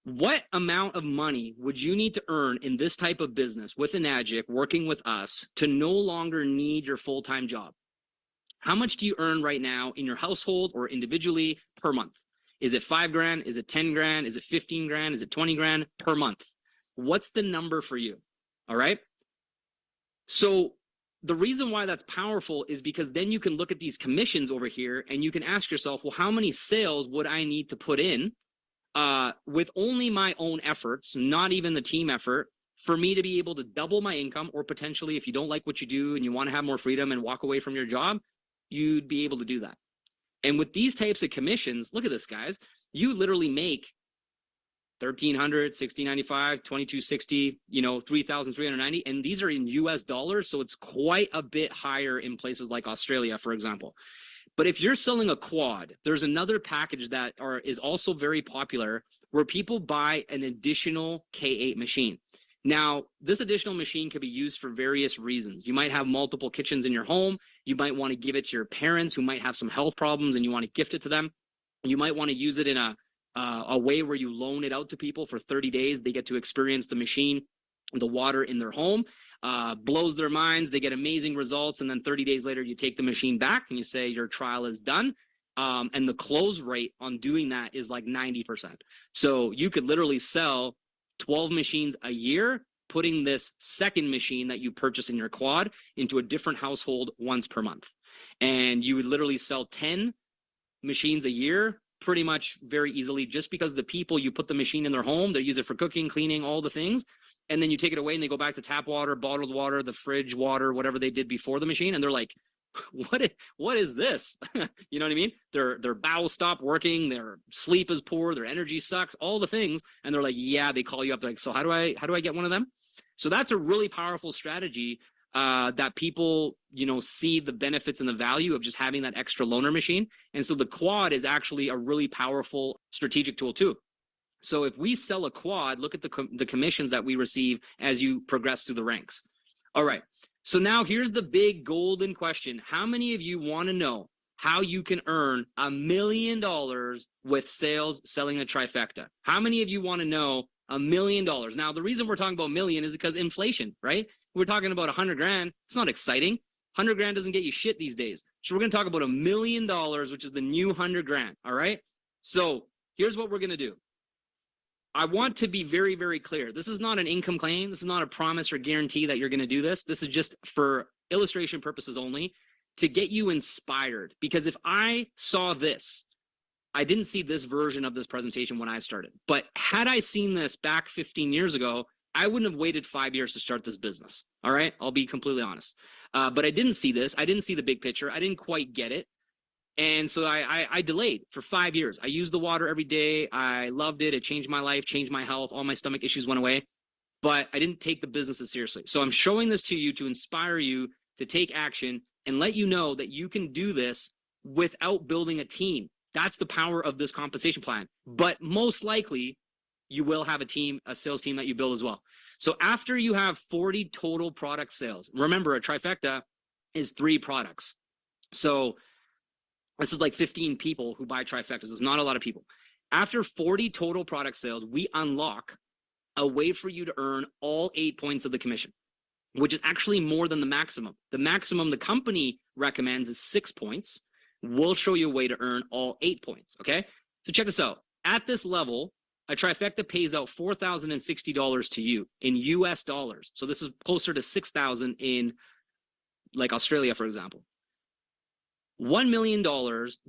What amount of money would you need to earn in this type of business with Enagic, working with us, to no longer need your full-time job? How much do you earn right now in your household or individually per month? Is it 5 grand? Is it 10 grand? Is it 15 grand? Is it 20 grand per month? What's the number for you? All right. So the reason why that's powerful is because then you can look at these commissions over here and you can ask yourself, well, how many sales would I need to put in with only my own efforts, not even the team effort, for me to be able to double my income, or potentially if you don't like what you do and you want to have more freedom and walk away from your job, you'd be able to do that. And with these types of commissions, look at this, guys, you literally make $1,300, $1,695, $2,260, $3,390, and these are in US dollars, so it's quite a bit higher in places like Australia, for example. But if you're selling a quad, there's another package that is also very popular where people buy an additional K8 machine. Now, this additional machine could be used for various reasons. You might have multiple kitchens in your home. You might want to give it to your parents who might have some health problems and you want to gift it to them. You might want to use it in a way where you loan it out to people for 30 days. They get to experience the machine, the water in their home, blows their minds. They get amazing results. And then 30 days later, you take the machine back and you say your trial is done. And the close rate on doing that is like 90%. So you could literally sell 12 machines a year, putting this second machine that you purchase in your quad into a different household once per month. And you would literally sell 10 machines a year pretty much very easily, just because the people, you put the machine in their home, they use it for cooking, cleaning, all the things. And then you take it away and they go back to tap water, bottled water, the fridge water, whatever they did before the machine. And they're like, what is this? You know what I mean? Their bowels stop working, their sleep is poor, their energy sucks, all the things. And they're like, yeah, they call you up. They're like, so how do I get one of them? So that's a really powerful strategy that people, see the benefits and the value of just having that extra loaner machine. And so the quad is actually a really powerful strategic tool too. So if we sell a quad, look at the commissions that we receive as you progress through the ranks. All right. So now here's the big golden question. How many of you want to know how you can earn $1 million with sales selling a trifecta? How many of you want to know $1 million? Now, the reason we're talking about million is because inflation, right? We're talking about 100 grand. It's not exciting. 100 grand doesn't get you shit these days. So we're going to talk about $1 million, which is the new 100 grand. All right. So here's what we're going to do. I want to be very, very clear. This is not an income claim. This is not a promise or guarantee that you're going to do this. This is just for illustration purposes only, to get you inspired. Because if I saw this, I didn't see this version of this presentation when I started. But had I seen this back 15 years ago, I wouldn't have waited 5 years to start this business. All right? I'll be completely honest. But I didn't see this. I didn't see the big picture. I didn't quite get it. And so I delayed for 5 years. I used the water every day. I loved it. It changed my life, changed my health. All my stomach issues went away. But I didn't take the business as seriously. So I'm showing this to you to inspire you to take action and let you know that you can do this without building a team. That's the power of this compensation plan. But most likely, you will have a team, a sales team that you build as well. So after you have 40 total product sales, remember a trifecta is 3 products. So this is like 15 people who buy trifectas. It's not a lot of people. After 40 total product sales, we unlock a way for you to earn all 8 points of the commission, which is actually more than the maximum. The maximum the company recommends is 6 points. We'll show you a way to earn all 8 points, okay? So check this out. At this level, a trifecta pays out $4,060 to you in US dollars. So this is closer to 6,000 in like Australia, for example. $1 million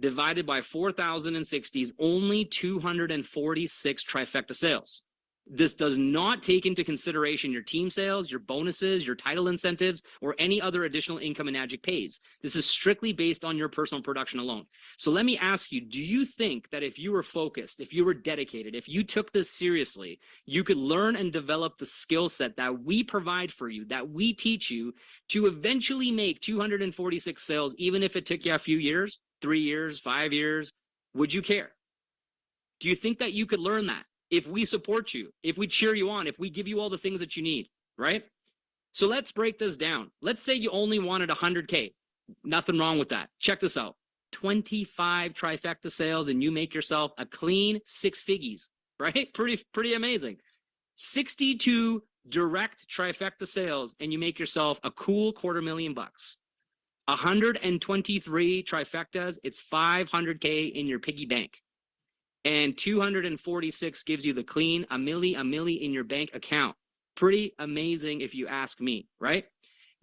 divided by 4,060 is only 246 trifecta sales. This does not take into consideration your team sales, your bonuses, your title incentives, or any other additional income Enagic pays. This is strictly based on your personal production alone. So let me ask you, do you think that if you were focused, if you were dedicated, if you took this seriously, you could learn and develop the skill set that we provide for you, that we teach you to eventually make 246 sales, even if it took you a few years, 3 years, 5 years? Would you care? Do you think that you could learn that? If we support you, if we cheer you on, if we give you all the things that you need, right? So let's break this down. Let's say you only wanted 100K. Nothing wrong with that. Check this out. 25 trifecta sales and you make yourself a clean 6 figures, right? Pretty amazing. 62 direct trifecta sales and you make yourself a cool $250,000. 123 trifectas, it's 500K in your piggy bank. And 246 gives you the clean a milli in your bank account. Pretty amazing if you ask me, right?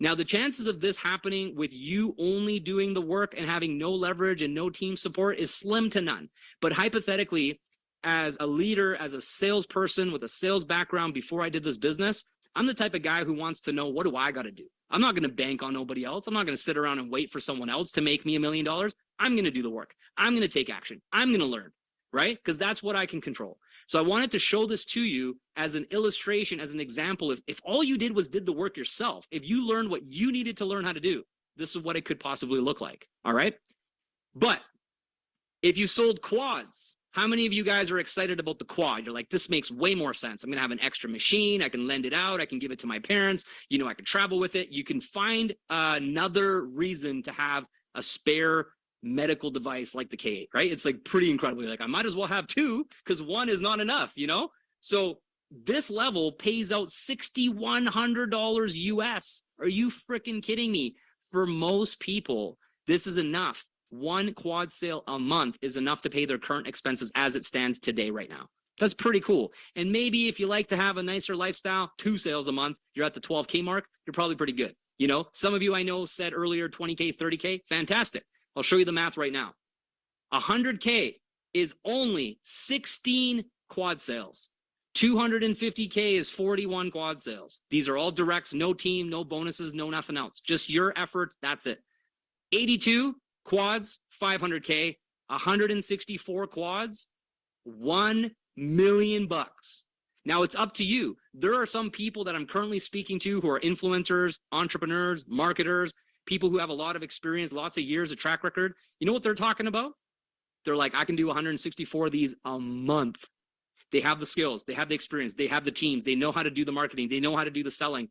Now, the chances of this happening with you only doing the work and having no leverage and no team support is slim to none. But hypothetically, as a leader, as a salesperson with a sales background before I did this business, I'm the type of guy who wants to know, what do I got to do? I'm not going to bank on nobody else. I'm not going to sit around and wait for someone else to make me $1 million. I'm going to do the work. I'm going to take action. I'm going to learn. Right? Because that's what I can control. So I wanted to show this to you as an illustration, as an example. If all you did was did the work yourself, if you learned what you needed to learn how to do, this is what it could possibly look like. All right. But if you sold quads, How many of you guys are excited about the quad? You're like, this makes way more sense. I'm going to have an extra machine. I can lend it out. I can give it to my parents. You know, I can travel with it. You can find another reason to have a spare medical device like the K8, right? It's like pretty incredible. You're like, I might as well have two because one is not enough, you know? So this level pays out $6,100 US. Are you freaking kidding me? For most people, this is enough. One quad sale a month is enough to pay their current expenses as it stands today right now. That's pretty cool. And maybe if you like to have a nicer lifestyle, 2 sales a month, you're at the 12K mark, you're probably pretty good. You know, some of you I know said earlier 20K, 30K, fantastic. I'll show you the math right now. 100K is only 16 quad sales. 250K is 41 quad sales. These are all directs, no team, no bonuses, no nothing else. Just your efforts, that's it. 82 quads, 500K, 164 quads, $1 million. Now it's up to you. There are some people that I'm currently speaking to who are influencers, entrepreneurs, marketers, people who have a lot of experience, lots of years of track record. You know what they're talking about? They're like, I can do 164 of these a month. They have the skills, they have the experience, they have the teams, they know how to do the marketing, they know how to do the selling.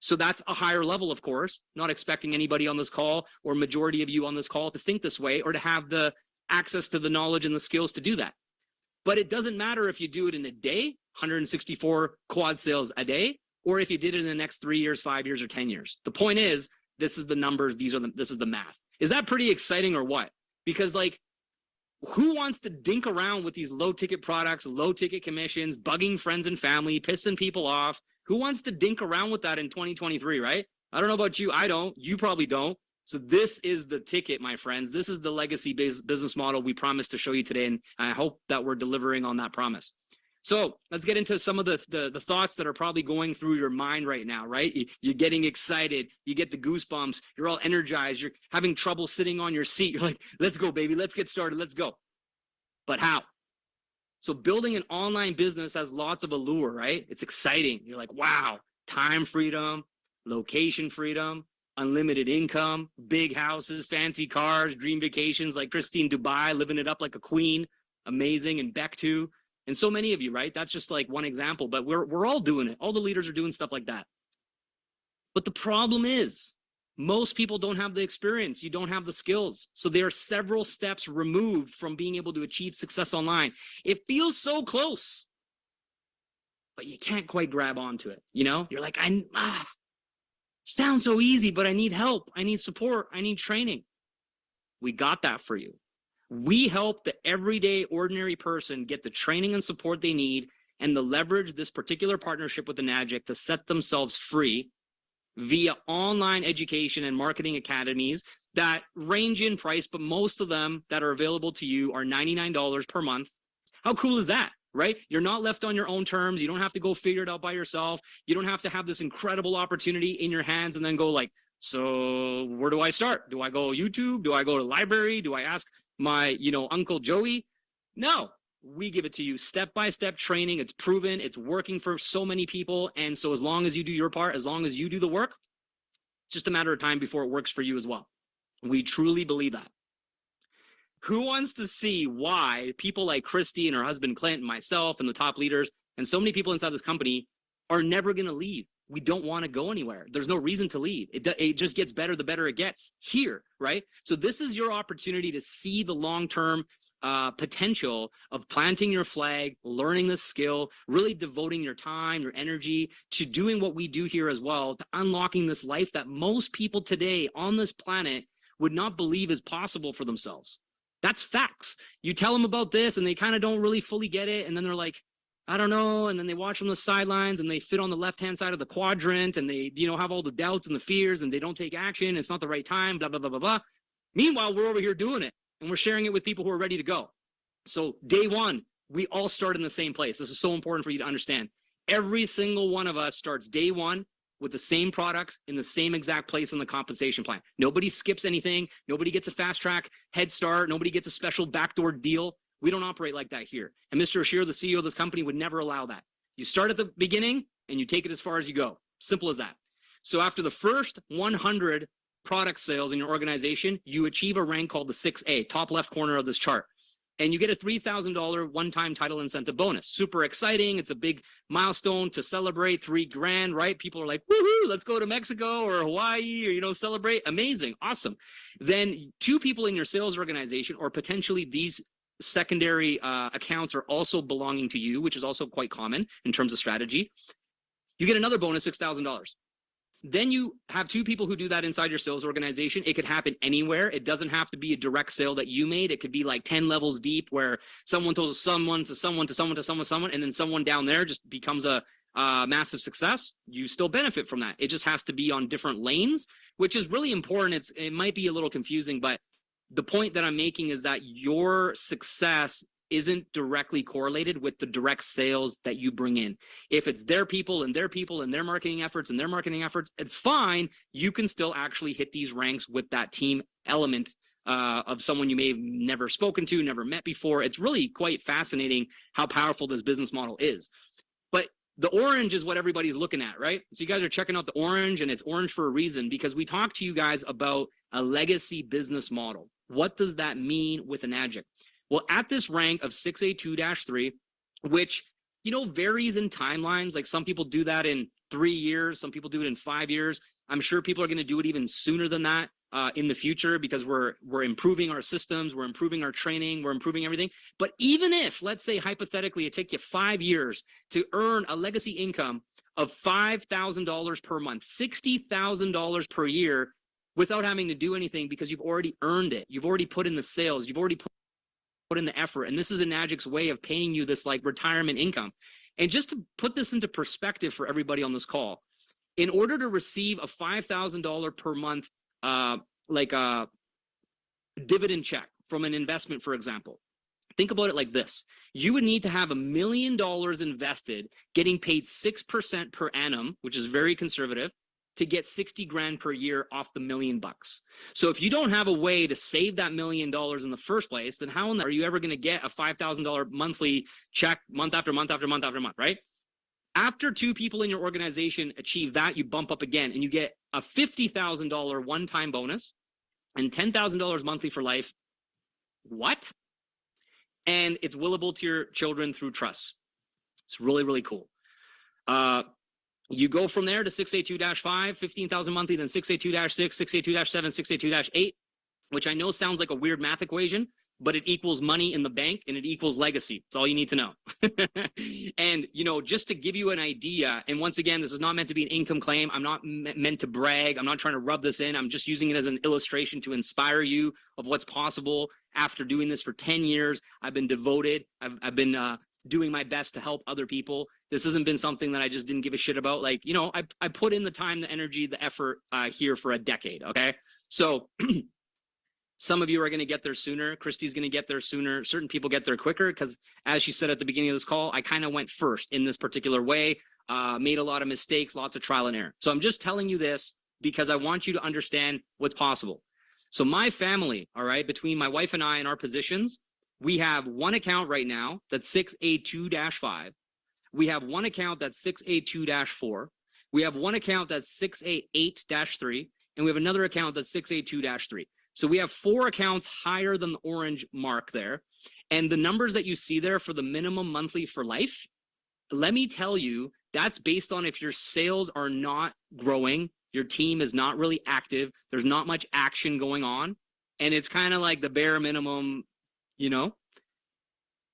So that's a higher level, of course, not expecting anybody on this call or majority of you on this call to think this way or to have the access to the knowledge and the skills to do that. But it doesn't matter if you do it in a day, 164 quad sales a day, or if you did it in the next 3 years, 5 years, or 10 years. The point is, this is the numbers, this is the math. Is that pretty exciting or what? Because like, who wants to dink around with these low ticket products, low ticket commissions, bugging friends and family, pissing people off? Who wants to dink around with that in 2023, right? I don't know about you. I don't. You probably don't. So this is the ticket, my friends. This is the legacy business model we promised to show you today. And I hope that we're delivering on that promise. So let's get into some of the thoughts that are probably going through your mind right now, right? You're getting excited. You get the goosebumps. You're all energized. You're having trouble sitting on your seat. You're like, let's go, baby. Let's get started. Let's go. But how? So building an online business has lots of allure, right? It's exciting. You're like, wow, time freedom, location freedom, unlimited income, big houses, fancy cars, dream vacations like Christine Dubai, living it up like a queen, amazing, and Beck too. And so many of you, right? That's just like one example, but we're all doing it. All the leaders are doing stuff like that. But the problem is, most people don't have the experience. You don't have the skills. So there are several steps removed from being able to achieve success online. It feels so close, but you can't quite grab onto it. You know, you're like, sounds so easy, but I need help. I need support. I need training. We got that for you. We help the everyday ordinary person get the training and support they need and the leverage this particular partnership with the Nagic to set themselves free via online education and marketing academies that range in price, but most of them that are available to you are $99 per month. How cool is that, right? You're not left on your own terms. You don't have to go figure it out by yourself. You don't have to have this incredible opportunity in your hands and then go like, so where do I start? Do I go YouTube? Do I go to library? Do I ask my, Uncle Joey? No, we give it to you step-by-step training. It's proven, it's working for so many people. And so as long as you do your part, as long as you do the work, it's just a matter of time before it works for you as well. We truly believe that. Who wants to see why people like Christy and her husband Clint and myself and the top leaders and so many people inside this company are never going to leave? We don't want to go anywhere. There's no reason to leave. It just gets better the better it gets here, right? So this is your opportunity to see the long-term potential of planting your flag, learning this skill, really devoting your time, your energy to doing what we do here as well, to unlocking this life that most people today on this planet would not believe is possible for themselves. That's facts. You tell them about this and they kind of don't really fully get it. And then they're like, I don't know. And then they watch from the sidelines and they fit on the left-hand side of the quadrant and they, have all the doubts and the fears and they don't take action. It's not the right time, blah, blah, blah, blah, blah. Meanwhile, we're over here doing it and we're sharing it with people who are ready to go. So day one, we all start in the same place. This is so important for you to understand. Every single one of us starts day one with the same products in the same exact place in the compensation plan. Nobody skips anything. Nobody gets a fast track head start. Nobody gets a special backdoor deal. We don't operate like that here. And Mr. Ashir, the CEO of this company, would never allow that. You start at the beginning and you take it as far as you go. Simple as that. So after the first 100 product sales in your organization, you achieve a rank called the 6A, top left corner of this chart. and you get a $3,000 one-time title incentive bonus. Super exciting. It's a big milestone to celebrate. $3,000, right? People are like, woohoo, let's go to Mexico or Hawaii or, you know, celebrate. Amazing. Awesome. Then 2 people in your sales organization, or potentially these secondary accounts, are also belonging to you, which is also quite common in terms of strategy. You get another bonus, $6,000. Then you have 2 people who do that inside your sales organization. It could happen anywhere. It doesn't have to be a direct sale that you made. It could be like 10 levels deep, where someone told someone to someone to someone to someone to someone, and then someone down there just becomes a massive success. You still benefit from that. It just has to be on different lanes, which is really important. It might be a little confusing, but the point that I'm making is that your success isn't directly correlated with the direct sales that you bring in. If it's their people and their people and their marketing efforts, it's fine. You can still actually hit these ranks with that team element of someone you may have never spoken to, never met before. It's really quite fascinating how powerful this business model is. But the orange is what everybody's looking at, right? So you guys are checking out the orange, and it's orange for a reason, because we talked to you guys about a legacy business model. What does that mean with an adjunct? Well, at this rank of 682-3, which, you know, varies in timelines. Like some people do that in 3 years, some people do it in 5 years. I'm sure people are going to do it even sooner than that in the future, because we're improving our systems, we're improving our training, we're improving everything. But even if, let's say hypothetically, it take you 5 years to earn a legacy income of $5,000 per month, $60,000 per year, without having to do anything, because you've already earned it, you've already put in the sales, you've already put in the effort, and this is Enagic's way of paying you this like retirement income. And just to put this into perspective for everybody on this call, in order to receive a $5,000 per month like a dividend check from an investment, for example, think about it like this: you would need to have $1 million invested, getting paid 6% per annum, which is very conservative, to get 60 grand per year off the $1 million. So if you don't have a way to save that $1 million in the first place, then how are you ever going to get a $5,000 monthly check month after month after month after month, right? After 2 people in your organization achieve that, you bump up again and you get a $50,000 one-time bonus and $10,000 monthly for life. What? And it's willable to your children through trusts. It's really, really cool. You go from there to 682-5, 15,000 monthly, then 682-6, 682-7, 682-8, which I know sounds like a weird math equation, but it equals money in the bank and it equals legacy. That's all you need to know. And, you know, just to give you an idea, and once again, this is not meant to be an income claim. I'm not meant to brag. I'm not trying to rub this in. I'm just using it as an illustration to inspire you of what's possible after doing this for 10 years. I've been devoted. I've been doing my best to help other people. This hasn't been something that I just didn't give a shit about. Like, you know, I put in the time, the energy, the effort here for a decade. Okay. So some of you are going to get there sooner. Christy's going to get there sooner. Certain people get there quicker because, as she said at the beginning of this call, I kind of went first in this particular way, made a lot of mistakes, lots of trial and error. So I'm just telling you this because I want you to understand what's possible. So my family, all right, between my wife and I and our positions, we have one account right now that's 682-5. We have one account that's 682-4. We have one account that's 688-3. And we have another account that's 682-3. So we have 4 accounts higher than the orange mark there. And the numbers that you see there for the minimum monthly for life, let me tell you, that's based on if your sales are not growing, your team is not really active, there's not much action going on, and it's kind of like the bare minimum, you know.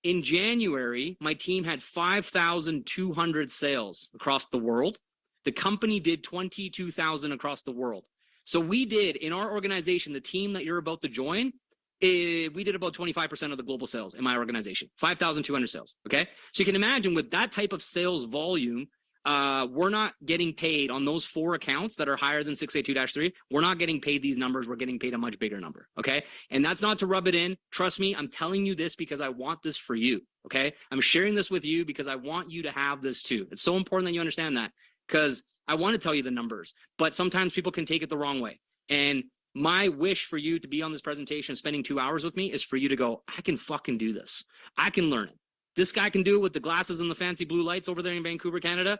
In January, my team had 5,200 sales across the world. The company did 22,000 across the world. So we did, in our organization, the team that you're about to join, we did about 25% of the global sales in my organization, 5,200 sales, okay? So you can imagine with that type of sales volume, we're not getting paid on those 4 accounts that are higher than 682-3. We're not getting paid these numbers. We're getting paid a much bigger number, okay? And that's not to rub it in. Trust me, I'm telling you this because I want this for you, okay? I'm sharing this with you because I want you to have this too. It's so important that you understand that, because I want to tell you the numbers, but sometimes people can take it the wrong way. And my wish for you to be on this presentation, spending 2 hours with me, is for you to go, I can fucking do this. I can learn it. This guy can do it with the glasses and the fancy blue lights over there in Vancouver, Canada.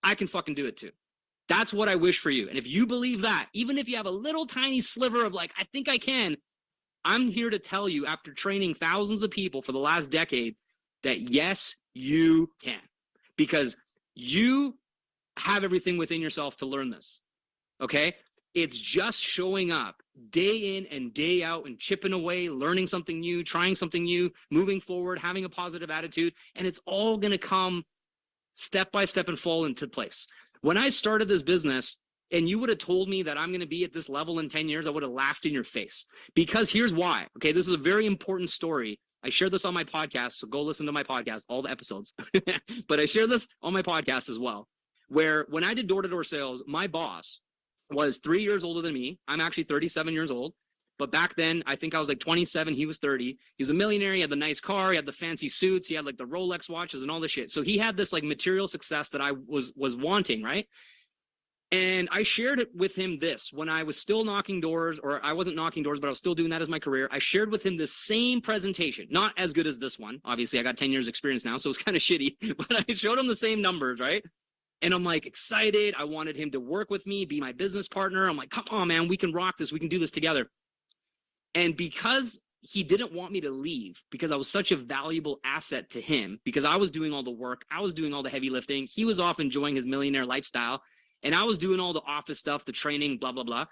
I can fucking do it too. That's what I wish for you. And if you believe that, even if you have a little tiny sliver of like, I think I can, I'm here to tell you, after training thousands of people for the last decade, that yes, you can, because you have everything within yourself to learn this. Okay? It's just showing up day in and day out and chipping away, learning something new, trying something new, moving forward, having a positive attitude, and it's all going to come step by step and fall into place. When I started this business, and you would have told me that I'm going to be at this level in 10 years, I would have laughed in your face. Because here's why. Okay, this is a very important story. I shared this on my podcast, so go listen to my podcast, all the episodes. But I share this on my podcast as well, where when I did door-to-door sales, my boss was 3 years older than me. I'm actually 37 years old. But back then, I think I was like 27. He was 30. He was a millionaire. He had the nice car. He had the fancy suits. He had like the Rolex watches and all this shit. So he had this like material success that I was wanting, right? And I shared it with him this when I was still knocking doors, or I wasn't knocking doors, but I was still doing that as my career. I shared with him the same presentation, not as good as this one. Obviously, I got 10 years experience now, so it's kind of shitty, but I showed him the same numbers, right? And I'm like excited. I wanted him to work with me, be my business partner. I'm like, come on, man, we can rock this. We can do this together. And because he didn't want me to leave, because I was such a valuable asset to him, because I was doing all the work, I was doing all the heavy lifting, he was off enjoying his millionaire lifestyle, and I was doing all the office stuff, the training, blah, blah, blah.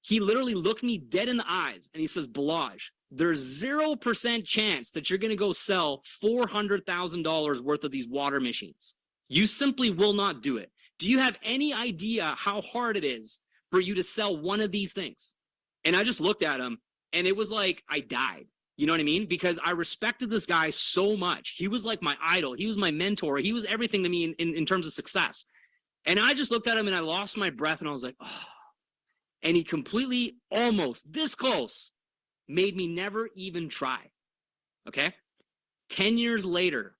He literally looked me dead in the eyes and he says, Balaj, there's 0% chance that you're going to go sell $400,000 worth of these water machines. You simply will not do it. Do you have any idea how hard it is for you to sell one of these things? And I just looked at him and it was like I died. You know what I mean? Because I respected this guy so much. He was like my idol. He was my mentor. He was everything to me in terms of success. And I just looked at him and I lost my breath and I was like, oh. And he completely, almost this close, made me never even try. Okay? 10 years later,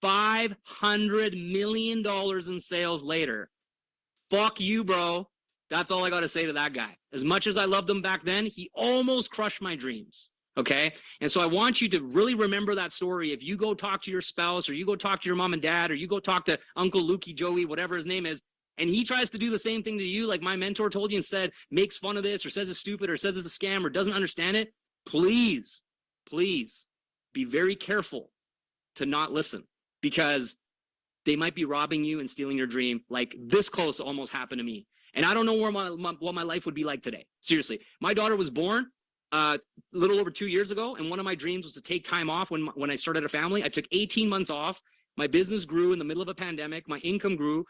$500 million in sales later. Fuck you, bro. That's all I got to say to that guy. As much as I loved him back then, he almost crushed my dreams. Okay? And so I want you to really remember that story. If you go talk to your spouse, or you go talk to your mom and dad, or you go talk to Uncle Lukey, Joey, whatever his name is, and he tries to do the same thing to you, like my mentor told you and said, makes fun of this, or says it's stupid, or says it's a scam, or doesn't understand it, please, please be very careful to not listen, because they might be robbing you and stealing your dream. Like this close almost happened to me. And I don't know where what my life would be like today. Seriously. My daughter was born a little over 2 years ago, and one of my dreams was to take time off when I started a family. I took 18 months off. My business grew in the middle of a pandemic. My income grew.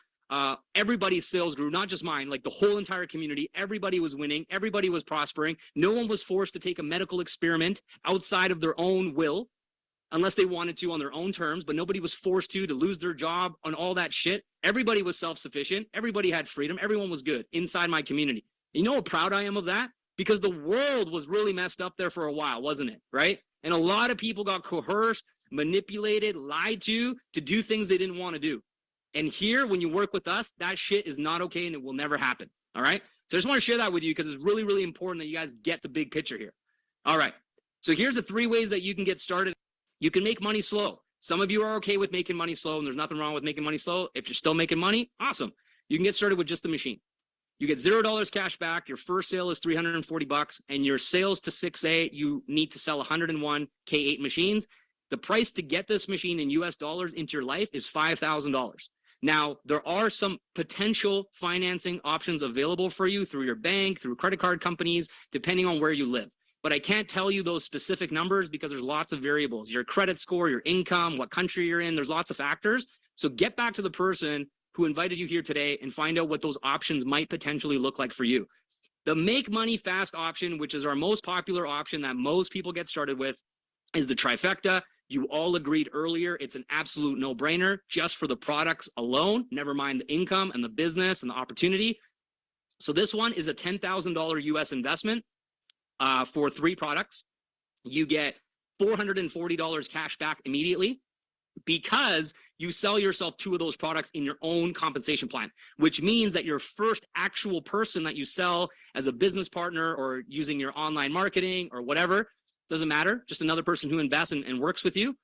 Everybody's sales grew, not just mine, like the whole entire community. Everybody was winning. Everybody was prospering. No one was forced to take a medical experiment outside of their own will, unless they wanted to on their own terms, but nobody was forced to lose their job on all that shit. Everybody was self-sufficient. Everybody had freedom. Everyone was good inside my community. You know how proud I am of that? Because the world was really messed up there for a while, wasn't it? Right? And a lot of people got coerced, manipulated, lied to do things they didn't want to do. And here, when you work with us, that shit is not okay and it will never happen. All right? So I just want to share that with you because it's really, really important that you guys get the big picture here. All right. So here's the 3 ways that you can get started. You can make money slow. Some of you are okay with making money slow, and there's nothing wrong with making money slow. If you're still making money, awesome. You can get started with just the machine. You get $0 cash back. Your first sale is $340, and your sales to 6A, you need to sell 101 K8 machines. The price to get this machine in US dollars into your life is $5,000. Now, there are some potential financing options available for you through your bank, through credit card companies, depending on where you live. But I can't tell you those specific numbers because there's lots of variables. Your credit score, your income, what country you're in, there's lots of factors. So get back to the person who invited you here today and find out what those options might potentially look like for you. The make money fast option, which is our most popular option that most people get started with, is the trifecta. You all agreed earlier, it's an absolute no-brainer just for the products alone, never mind the income and the business and the opportunity. So this one is a $10,000 US investment for 3 products. You get $440 cash back immediately because you sell yourself 2 of those products in your own compensation plan, which means that your first actual person that you sell as a business partner or using your online marketing or whatever, doesn't matter, just another person who invests and works with you,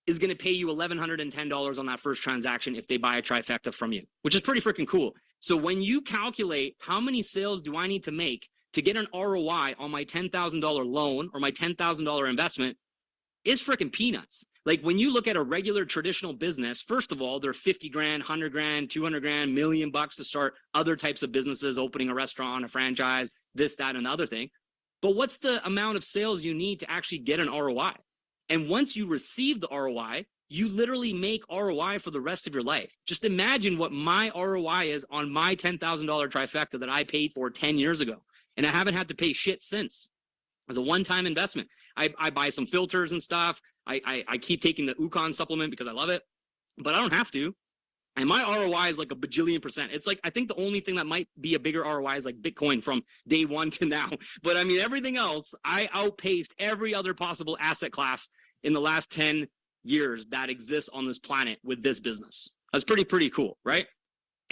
is going to pay you $1,110 on that first transaction if they buy a trifecta from you, which is pretty freaking cool. So when you calculate how many sales do I need to make to get an ROI on my $10,000 loan or my $10,000 investment is freaking peanuts. Like when you look at a regular traditional business, first of all, they're 50 grand, 100 grand, 200 grand, $1 million to start other types of businesses, opening a restaurant, a franchise, this, that, and the other thing. But what's the amount of sales you need to actually get an ROI? And once you receive the ROI, you literally make ROI for the rest of your life. Just imagine what my ROI is on my $10,000 trifecta that I paid for 10 years ago. And I haven't had to pay shit since. It was a one-time investment. I buy some filters and stuff. I keep taking the Ukon supplement because I love it, but I don't have to. And my ROI is like a bajillion percent. It's like, I think the only thing that might be a bigger ROI is like Bitcoin from day one to now. But I mean, everything else, I outpaced every other possible asset class in the last 10 years that exists on this planet with this business. That's pretty cool, right?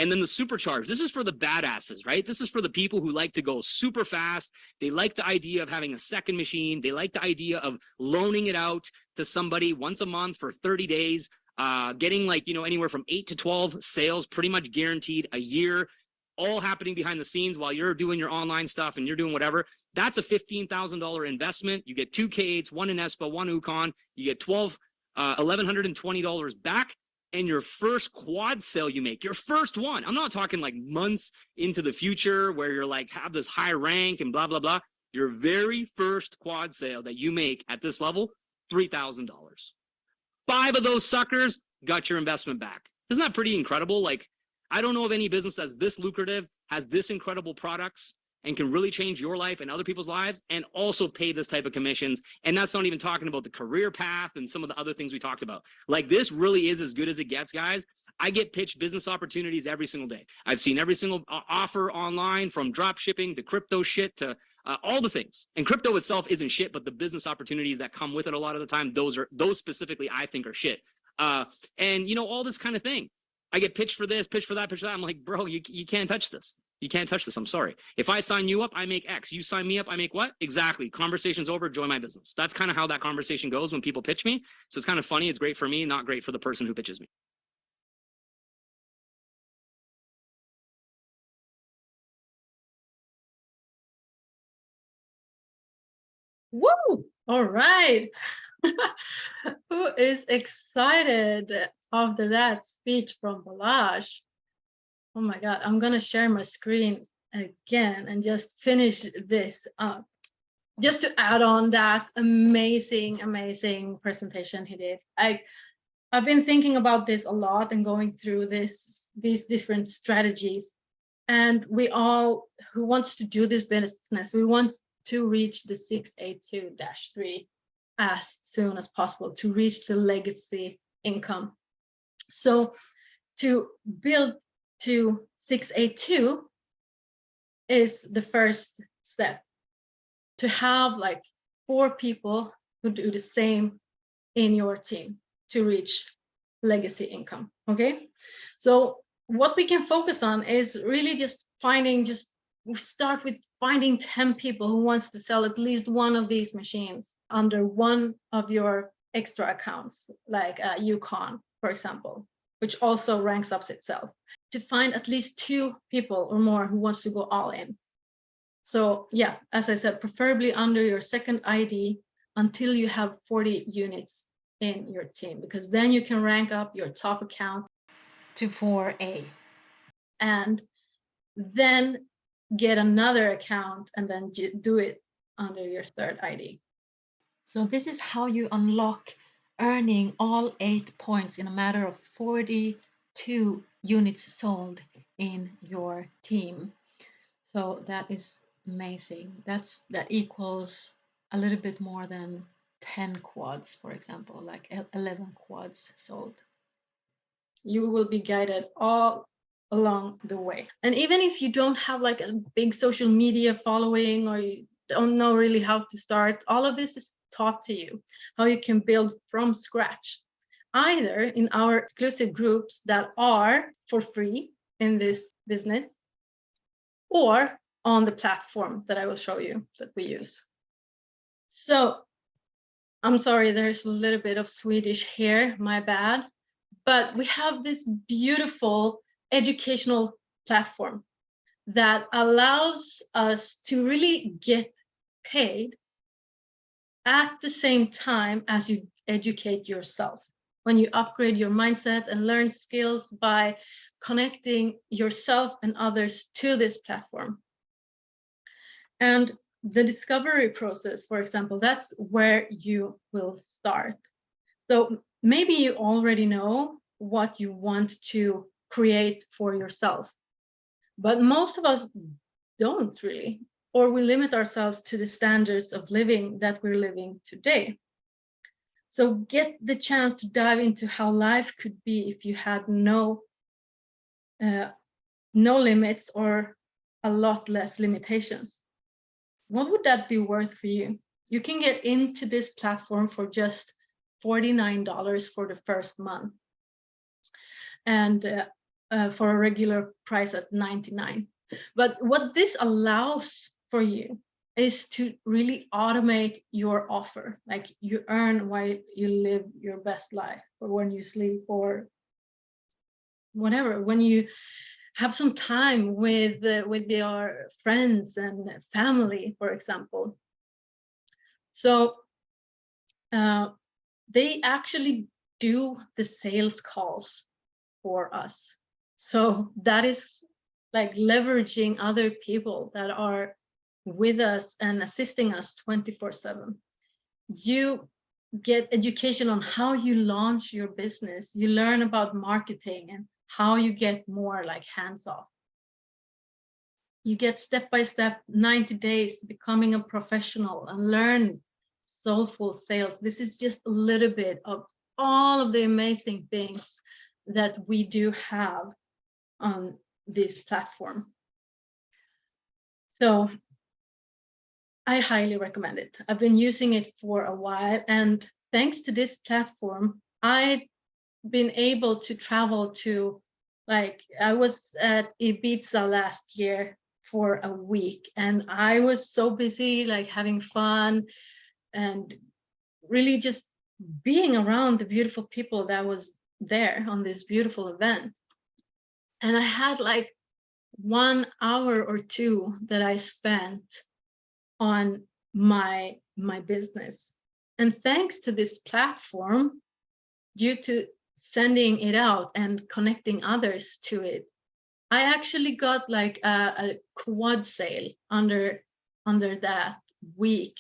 And then the supercharge, this is for the badasses, right? This is for the people who like to go super fast. They like the idea of having a second machine. They like the idea of loaning it out to somebody once a month for 30 days, getting like, anywhere from 8 to 12 sales, pretty much guaranteed a year, all happening behind the scenes while you're doing your online stuff and you're doing whatever. That's a $15,000 investment. You get 2 K8s, 1 Inespa, 1 Ukon. You get $1,120 back. And your first quad sale you make, your first one, I'm not talking like months into the future where you're like, have this high rank and blah, blah, blah. Your very first quad sale that you make at this level, $3,000. 5 of those suckers got your investment back. Isn't that pretty incredible? Like, I don't know of any business that's this lucrative, has this incredible products, and can really change your life and other people's lives, and also pay this type of commissions. And that's not even talking about the career path and some of the other things we talked about. Like, this really is as good as it gets, guys. I get pitched business opportunities every single day. I've seen every single offer online, from drop shipping to crypto shit to all the things. And crypto itself isn't shit, but the business opportunities that come with it a lot of the time, those specifically I think are shit. And all this kind of thing. I get pitched for this, pitched for that, pitched for that. I'm like, bro, you can't touch this. You can't touch this. I'm sorry. If I sign you up, I make X. You sign me up, I make what? Exactly. Conversation's over. Join my business. That's kind of how that conversation goes when people pitch me. So it's kind of funny. It's great for me, not great for the person who pitches me. Woo! All right. Who is excited after that speech from Balazs? Oh my God, I'm gonna share my screen again and just finish this up. Just to add on that amazing presentation he did. I've been thinking about this a lot and going through these different strategies. And we all who wants to do this business, we want to reach the 682-3 as soon as possible, to reach the legacy income. So to build to 682 is the first step, to have like 4 people who do the same in your team to reach legacy income. Okay, so what we can focus on is really just we start with finding 10 people who wants to sell at least one of these machines under one of your extra accounts, like Ukon, for example, which also ranks up itself, to find at least 2 people or more who wants to go all in. So yeah, as I said, preferably under your second ID until you have 40 units in your team, because then you can rank up your top account to 4A. And then get another account and then do it under your third ID. So this is how you unlock earning all 8 points in a matter of 42 units sold in your team. So that is amazing. That equals a little bit more than 10 quads, for example, like 11 quads sold. You will be guided all along the way. And even if you don't have like a big social media following, or you don't know really how to start, all of this is taught to you, how you can build from scratch, either in our exclusive groups that are for free in this business, or on the platform that I will show you that we use. So I'm sorry, there's a little bit of Swedish here, my bad, but we have this beautiful educational platform that allows us to really get paid at the same time as you educate yourself. When you upgrade your mindset and learn skills by connecting yourself and others to this platform. And the discovery process, for example, that's where you will start. So maybe you already know what you want to create for yourself, but most of us don't really, or we limit ourselves to the standards of living that we're living today. So get the chance to dive into how life could be if you had no limits or a lot less limitations. What would that be worth for you? You can get into this platform for just $49 for the first month, and for a regular price at $99. But what this allows for you is to really automate your offer. Like, you earn while you live your best life, or when you sleep, or whatever, when you have some time with your friends and family, for example. So they actually do the sales calls for us. So that is like leveraging other people that are with us and assisting us 24/7. You get education on how you launch your business. You learn about marketing and how you get more like hands-off. You get step-by-step 90 days becoming a professional and learn soulful sales. This is just a little bit of all of the amazing things that we do have on this platform. So I highly recommend it. I've been using it for a while, and thanks to this platform, I've been able to travel to, like, I was at Ibiza last year for a week, and I was so busy, like having fun and really just being around the beautiful people that was there on this beautiful event. And I had like 1 hour or 2 that I spent on my business. And thanks to this platform, due to sending it out and connecting others to it, I actually got like a quad sale under that week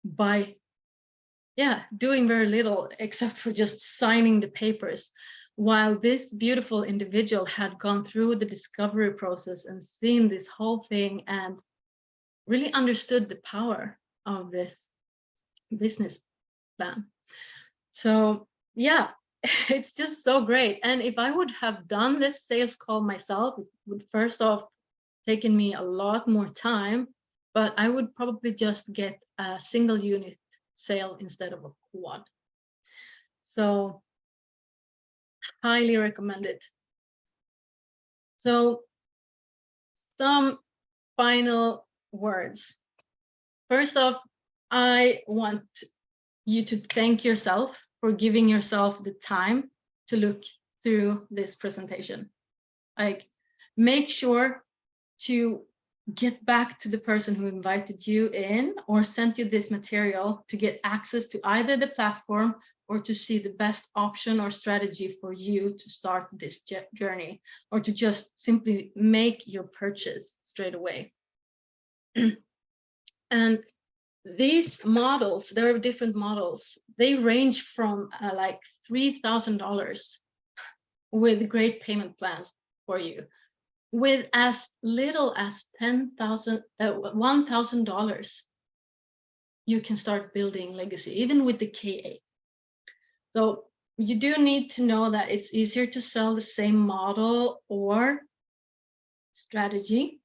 by doing very little except for just signing the papers, while this beautiful individual had gone through the discovery process and seen this whole thing and really understood the power of this business plan. So yeah, it's just so great. And if I would have done this sales call myself, it would first off taken me a lot more time, but I would probably just get a single unit sale instead of a quad. So highly recommend it. So some final words. First off, I want you to thank yourself for giving yourself the time to look through this presentation. Like, make sure to get back to the person who invited you in or sent you this material to get access to either the platform or to see the best option or strategy for you to start this journey, or to just simply make your purchase straight away. And these models, there are different models. They range from like $3,000 with great payment plans for you, with as little as $1,000. You can start building legacy, even with the K8. So you do need to know that it's easier to sell the same model or strategy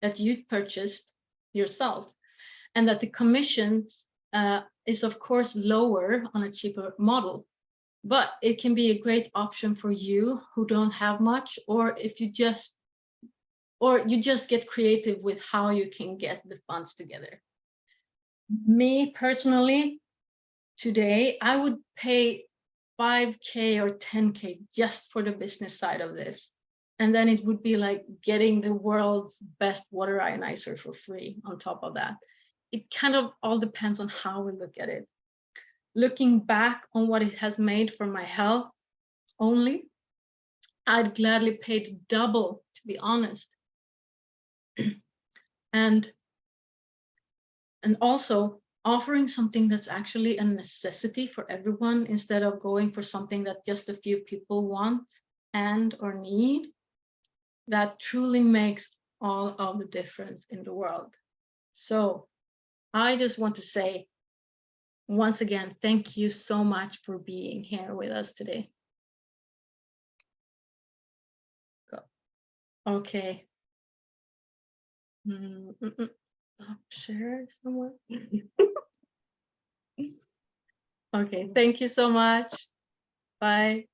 that you purchased yourself, and that the commissions is of course lower on a cheaper model, but it can be a great option for you who don't have much, or if you just get creative with how you can get the funds together. Me personally, today I would pay 5K or 10K just for the business side of this. And then it would be like getting the world's best water ionizer for free on top of that. It kind of all depends on how we look at it. Looking back on what it has made for my health only, I'd gladly pay double, to be honest. and also offering something that's actually a necessity for everyone instead of going for something that just a few people want and or need, that truly makes all of the difference in the world. So I just want to say, once again, thank you so much for being here with us today. Okay. Stop share somewhere. Okay, thank you so much. Bye.